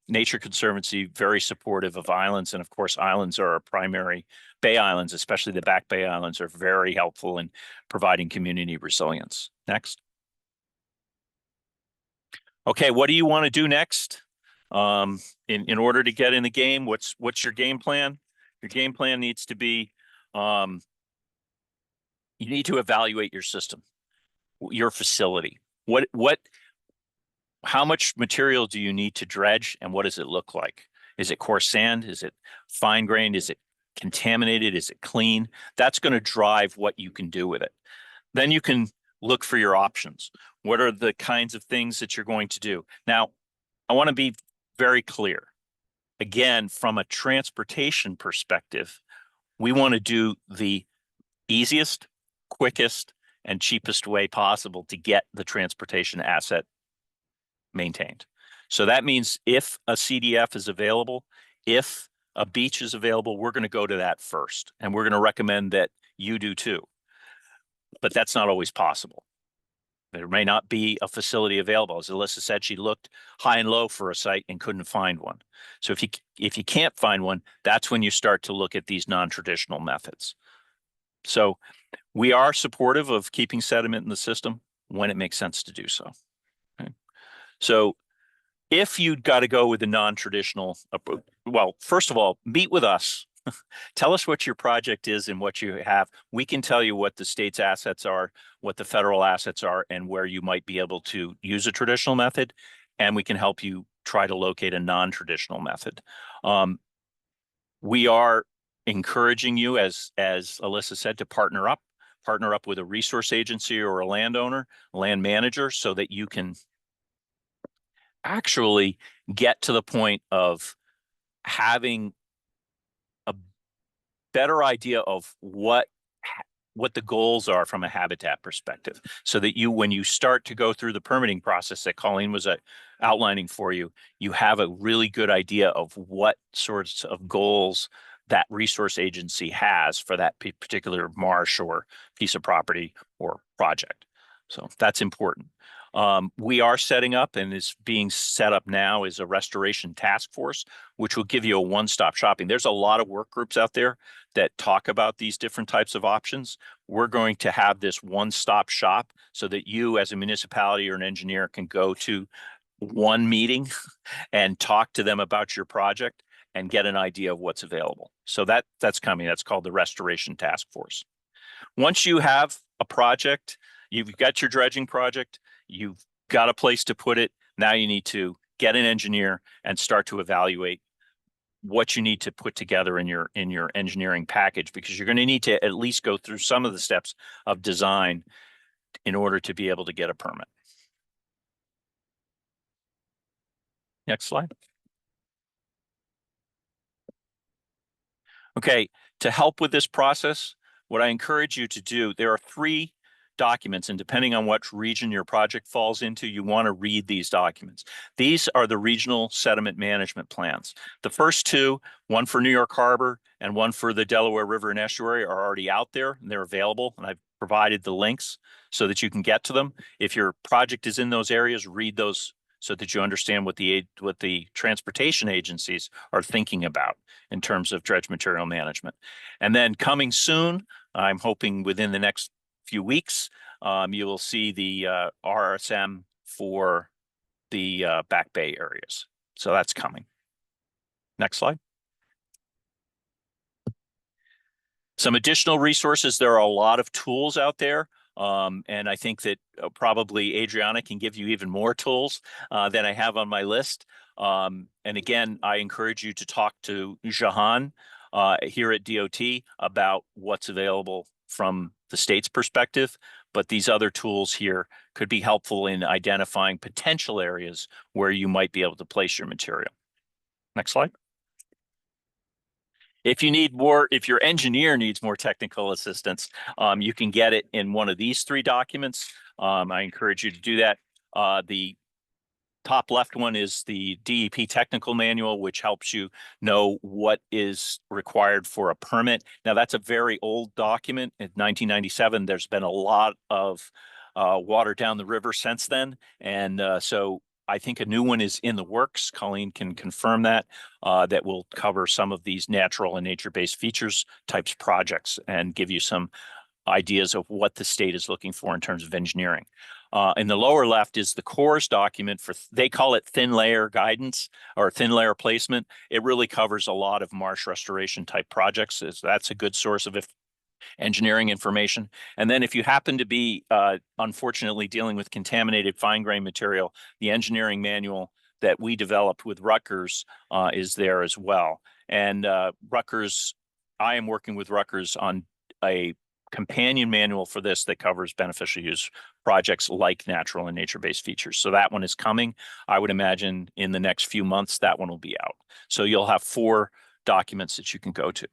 Nature Conservancy very supportive of islands. And of course, islands are our primary. Bay Islands, especially the Back Bay Islands, are very helpful in providing community resilience. Next. Okay, what do you want to do next? In order to get in the game, what's your game plan? Your game plan needs to be you need to evaluate your system, your facility. How much material do you need to dredge, and what does it look like? Is it coarse sand? Is it fine grained? Is it contaminated? Is it clean? That's going to drive what you can do with it. Then you can look for your options. What are the kinds of things that you're going to do? Now, I want to be very clear. Again, from a transportation perspective, we want to do the easiest, quickest, and cheapest way possible to get the transportation asset maintained. So that means if a CDF is available, if a beach is available, we're going to go to that first. And we're going to recommend that you do too. But that's not always possible. There may not be a facility available. As Alyssa said, she looked high and low for a site and couldn't find one. So if you can't find one, that's when you start to look at these non-traditional methods. So we are supportive of keeping sediment in the system when it makes sense to do so. Okay. So if you've got to go with the non-traditional approach, well, first of all, meet with us. Tell us what your project is and what you have. We can tell you what the state's assets are, what the federal assets are, and where you might be able to use a traditional method. And we can help you try to locate a non-traditional method. We are encouraging you, as Alyssa said, to partner up with a resource agency or a landowner, land manager, so that you can actually get to the point of having a better idea of what the goals are from a habitat perspective, so that when you start to go through the permitting process that Colleen was outlining for you, you have a really good idea of what sorts of goals that resource agency has for that particular marsh or piece of property or project. So that's important. We are setting up, and is being set up now, is a restoration task force, which will give you a one-stop shopping. There's a lot of work groups out there that talk about these different types of options. We're going to have this one-stop shop so that you as a municipality or an engineer can go to one meeting and talk to them about your project and get an idea of what's available. So that's coming. That's called the Restoration Task Force. Once you have a project, you've got your dredging project, you've got a place to put it. Now you need to get an engineer and start to evaluate what you need to put together in your engineering package, because you're going to need to at least go through some of the steps of design in order to be able to get a permit. Next slide. Okay, to help with this process, what I encourage you to do, there are 3 documents, and depending on what region your project falls into, you want to read these documents. These are the regional sediment management plans. The first 2, one for New York Harbor and one for the Delaware River and Estuary, are already out there and they're available, and I've provided the links so that you can get to them. If your project is in those areas, read those so that you understand what the transportation agencies are thinking about in terms of dredge material management. And then coming soon, I'm hoping within the next few weeks, you will see the RSM for the Back Bay areas. So that's coming. Next slide. Some additional resources, there are a lot of tools out there. And I think that probably Adriana can give you even more tools than I have on my list. And again, I encourage you to talk to Jahan here at DOT about what's available from the state's perspective. But these other tools here could be helpful in identifying potential areas where you might be able to place your material. Next slide. If you need more, if your engineer needs more technical assistance, you can get it in one of these 3 documents. I encourage you to do that. The top left one is the DEP technical manual, which helps you know what is required for a permit. Now, that's a very old document. In 1997, there's been a lot of water down the river since then. And so I think a new one is in the works. Colleen can confirm that, that will cover some of these natural and nature-based features types projects and give you some ideas of what the state is looking for in terms of engineering. In the lower left is the Corps document for, they call it thin layer guidance or thin layer placement. It really covers a lot of marsh restoration type projects. That's a good source of engineering information. And then if you happen to be, unfortunately, dealing with contaminated fine grain material, the engineering manual that we developed with Rutgers is there as well. And Rutgers, I am working with Rutgers on a companion manual for this that covers beneficial use projects like natural and nature-based features. So that one is coming. I would imagine in the next few months, that one will be out. So you'll have 4 documents that you can go to.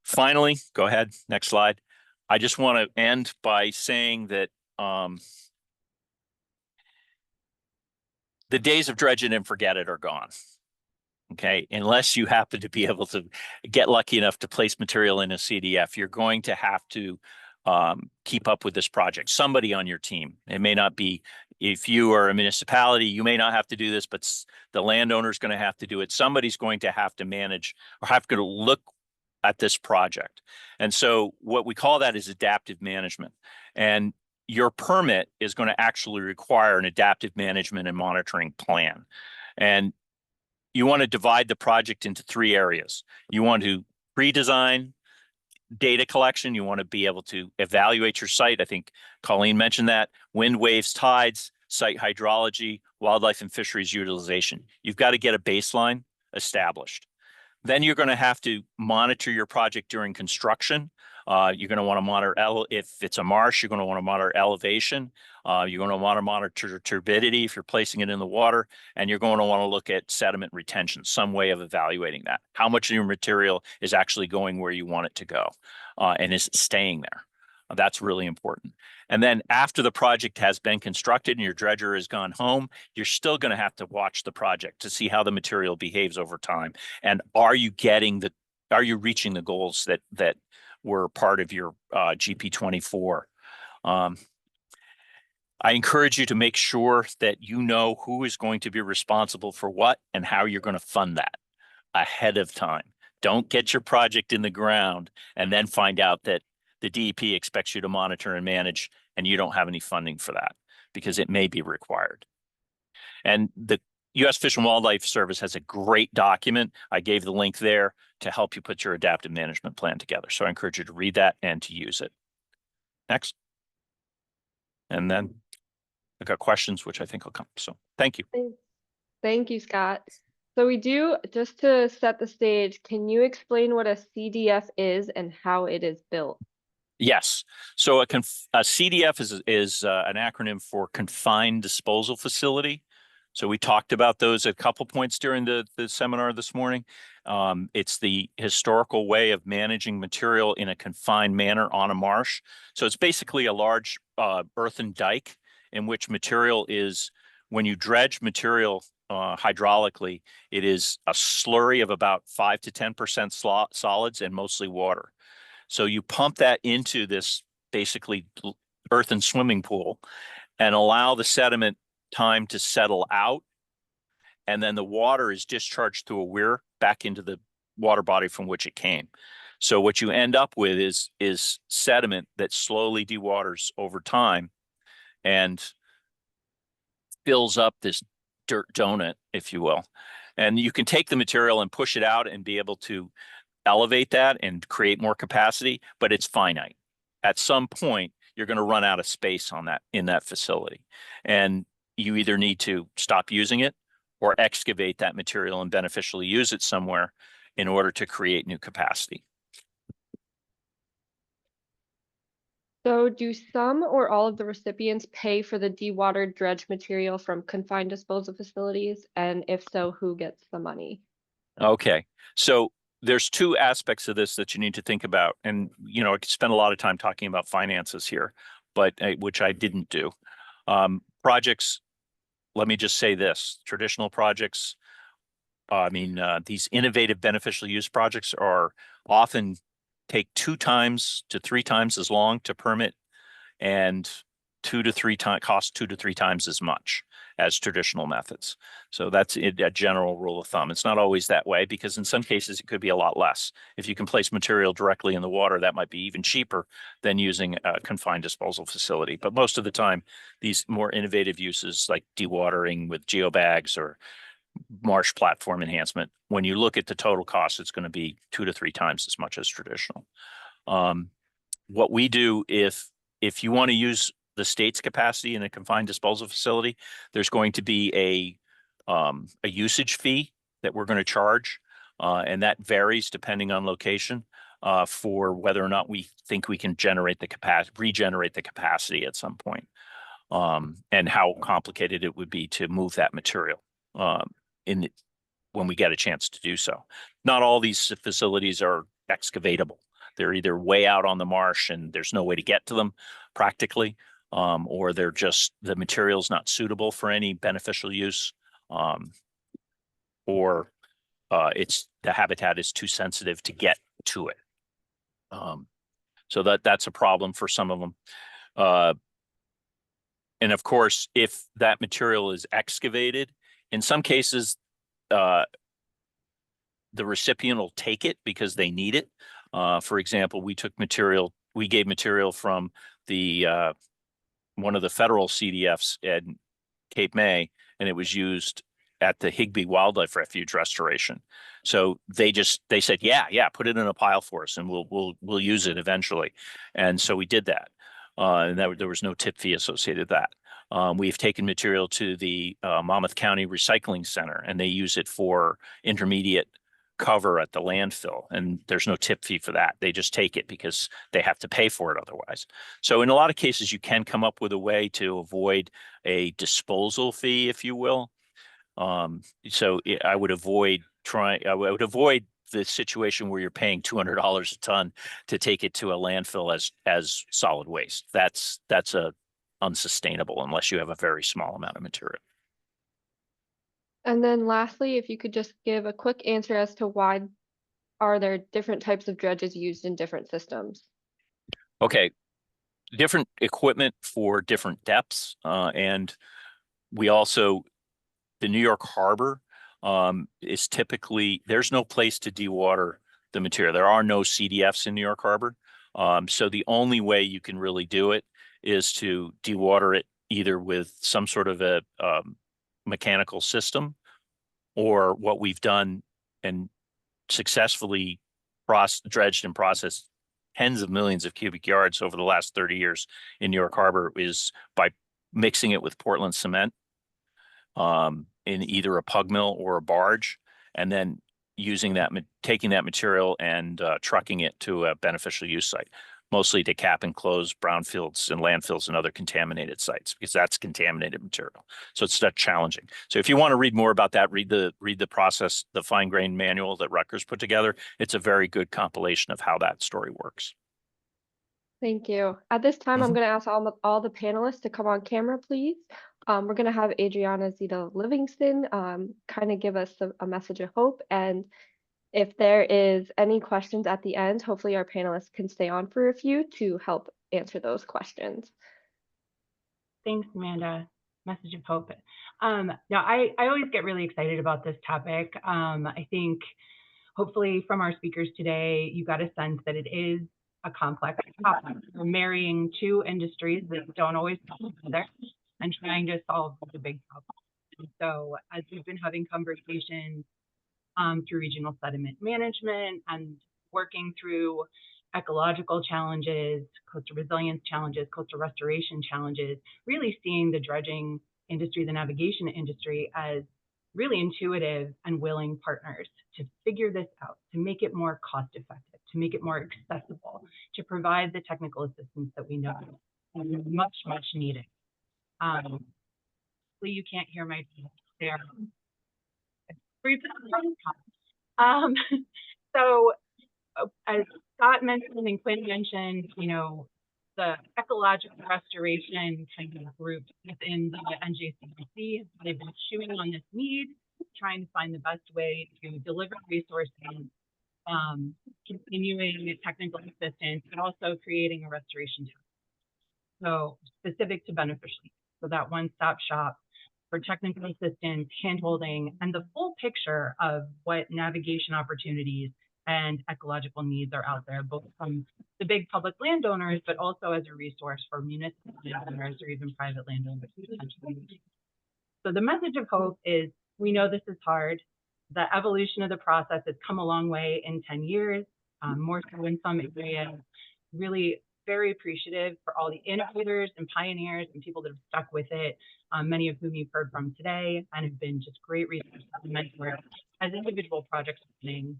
Finally, go ahead, next slide. I just want to end by saying that the days of dredge it and forget it are gone. Okay, unless you happen to be able to get lucky enough to place material in a CDF, you're going to have to keep up with this project. Somebody on your team. It may not be, if you are a municipality, you may not have to do this, but the landowner is going to have to do it. Somebody's going to have to manage or have to look at this project. And so what we call that is adaptive management. And your permit is going to actually require an adaptive management and monitoring plan. And you want to divide the project into 3 areas. You want to pre-design data collection. You want to be able to evaluate your site. I think Colleen mentioned that. Wind, waves, tides, site hydrology, wildlife and fisheries utilization. You've got to get a baseline established. Then you're going to have to monitor your project during construction. You're going to want to monitor, if it's a marsh, you're going to want to monitor elevation. You're going to want to monitor turbidity if you're placing it in the water. And you're going to want to look at sediment retention, some way of evaluating that. How much of your material is actually going where you want it to go? And is it staying there? That's really important. And then after the project has been constructed and your dredger has gone home, you're still going to have to watch the project to see how the material behaves over time. And are you reaching the goals that were part of your GP24? I encourage you to make sure that you know who is going to be responsible for what and how you're going to fund that ahead of time. Don't get your project in the ground and then find out that the DEP expects you to monitor and manage and you don't have any funding for that, because it may be required. And the U.S. Fish and Wildlife Service has a great document. I gave the link there to help you put your adaptive management plan together. So I encourage you to read that and to use it. Next. And then I've got questions, which I think will come. So thank you. Thank you, Scott. So just to set the stage, can you explain what a CDF is and how it is built? Yes. So a CDF is an acronym for Confined Disposal Facility. So we talked about those at a couple points during the seminar this morning. It's the historical way of managing material in a confined manner on a marsh. So it's basically a large earthen dike in which material is, when you dredge material hydraulically, it is a slurry of about 5 to 10% solids and mostly water. So you pump that into this basically earthen swimming pool and allow the sediment time to settle out. And then the water is discharged through a weir back into the water body from which it came. So what you end up with is sediment that slowly dewaters over time and fills up this dirt donut, if you will. And you can take the material and push it out and be able to elevate that and create more capacity, but it's finite. At some point, you're going to run out of space on that in that facility. And you either need to stop using it or excavate that material and beneficially use it somewhere in order to create new capacity. So do some or all of the recipients pay for the dewatered dredge material from confined disposal facilities? And if so, who gets the money? Okay, so there's two aspects of this that you need to think about. And, you know, I could spend a lot of time talking about finances here, but which I didn't do. Projects, let me just say this, traditional projects, these innovative beneficial use projects are often take 2 times to 3 times as long to permit and cost 2 to 3 times as much as traditional methods. So that's a general rule of thumb. It's not always that way because in some cases it could be a lot less. If you can place material directly in the water, that might be even cheaper than using a confined disposal facility. But most of the time, these more innovative uses like dewatering with geobags or marsh platform enhancement, when you look at the total cost, it's going to be 2 to 3 times as much as traditional. What we do if you want to use the state's capacity in a confined disposal facility, there's going to be a usage fee that we're going to charge, and that varies depending on location for whether or not we think we can regenerate the capacity at some point, and how complicated it would be to move that material when we get a chance to do so. Not all these facilities are excavatable. They're either way out on the marsh and there's no way to get to them practically, or they're just the material's not suitable for any beneficial use, or the habitat is too sensitive to get to it. So that's a problem for some of them. And of course, if that material is excavated, in some cases, the recipient will take it because they need it. For example, we gave material from one of the federal CDFs at Cape May, and it was used at the Higbee Wildlife Refuge restoration. So they said, yeah, put it in a pile for us, and we'll use it eventually. And so we did that, and there was no tip fee associated with that. We've taken material to the Monmouth County Recycling Center, and they use it for intermediate cover at the landfill, and there's no tip fee for that. They just take it because they have to pay for it otherwise. So in a lot of cases, you can come up with a way to avoid a disposal fee, if you will. I would avoid the situation where you're paying $200 a ton to take it to a landfill as solid waste. That's unsustainable unless you have a very small amount of material. And then lastly, if you could just give a quick answer as to why are there different types of dredges used in different systems? Okay, different equipment for different depths, and we also, the New York Harbor is typically, there's no place to dewater the material. There are no CDFs in New York Harbor. So the only way you can really do it is to dewater it either with some sort of a mechanical system, or what we've done and successfully dredged and processed tens of millions of cubic yards over the last 30 years in New York Harbor is by mixing it with Portland cement in either a pug mill or a barge, and then taking that material and trucking it to a beneficial use site, mostly to cap and close brownfields and landfills and other contaminated sites, because that's contaminated material. So it's not challenging. So if you want to read more about that, read the process, the fine grained manual that Rutgers put together. It's a very good compilation of how that story works. Thank you. At this time, I'm going to ask all the panelists to come on camera, please. We're going to have Adriana Zeta Livingston kind of give us a message of hope. And if there is any questions at the end, hopefully our panelists can stay on for a few to help answer those questions. Thanks, Amanda. Message of hope. Now, I always get really excited about this topic. I think hopefully from our speakers today, you got a sense that it is a complex topic. We're marrying two industries that don't always come together and trying to solve the big problem. And so as we've been having conversations through regional sediment management and working through ecological challenges, coastal resilience challenges, coastal restoration challenges, really seeing the dredging industry, the navigation industry as really intuitive and willing partners to figure this out, to make it more cost effective, to make it more accessible, to provide the technical assistance that we know is much, much needed. Hopefully you can't hear my there. So as Scott mentioned and Quinn mentioned, you know, the ecological restoration kind of group within the NJCDC, they've been chewing on this need, trying to find the best way to deliver resources, continuing technical assistance, but also creating a restoration task. So specific to beneficial use. So that one-stop shop for technical assistance, handholding, and the full picture of what navigation opportunities and ecological needs are out there, both from the big public landowners, but also as a resource for municipal landowners or even private landowners. So the message of hope is, we know this is hard. The evolution of the process has come a long way in 10 years, more so in some areas. Really very appreciative for all the innovators and pioneers and people that have stuck with it, many of whom you've heard from today, and have been just great resources and mentors as individual projects happening.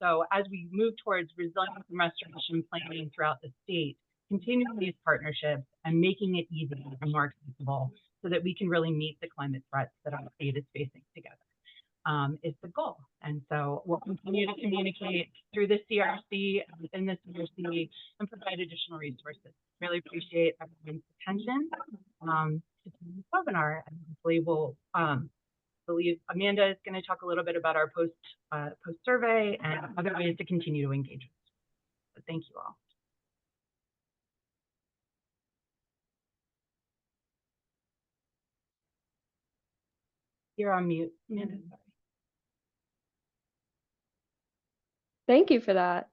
So as we move towards resilience and restoration planning throughout the state, continuing these partnerships and making it easy and more accessible so that we can really meet the climate threats that our state is facing together is the goal. And so we'll continue to communicate through the CRC and within the CRC and provide additional resources. Really appreciate everyone's attention to this webinar, and hopefully we'll believe Amanda is going to talk a little bit about our post survey and other ways to continue to engage with us. So thank you all. You're on mute, Amanda. Thank you for that.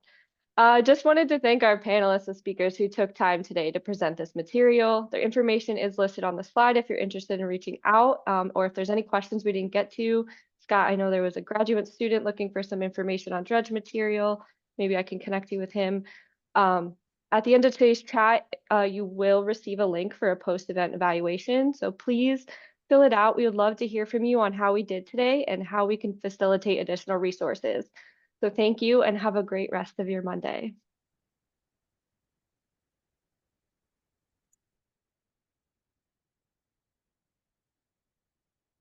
Just wanted to thank our panelists and speakers who took time today to present this material. Their information is listed on the slide if you're interested in reaching out, or if there's any questions we didn't get to. Scott, I know there was a graduate student looking for some information on dredge material. Maybe I can connect you with him. At the end of today's chat, you will receive a link for a post-event evaluation. So please fill it out. We would love to hear from you on how we did today and how we can facilitate additional resources. So thank you and have a great rest of your Monday.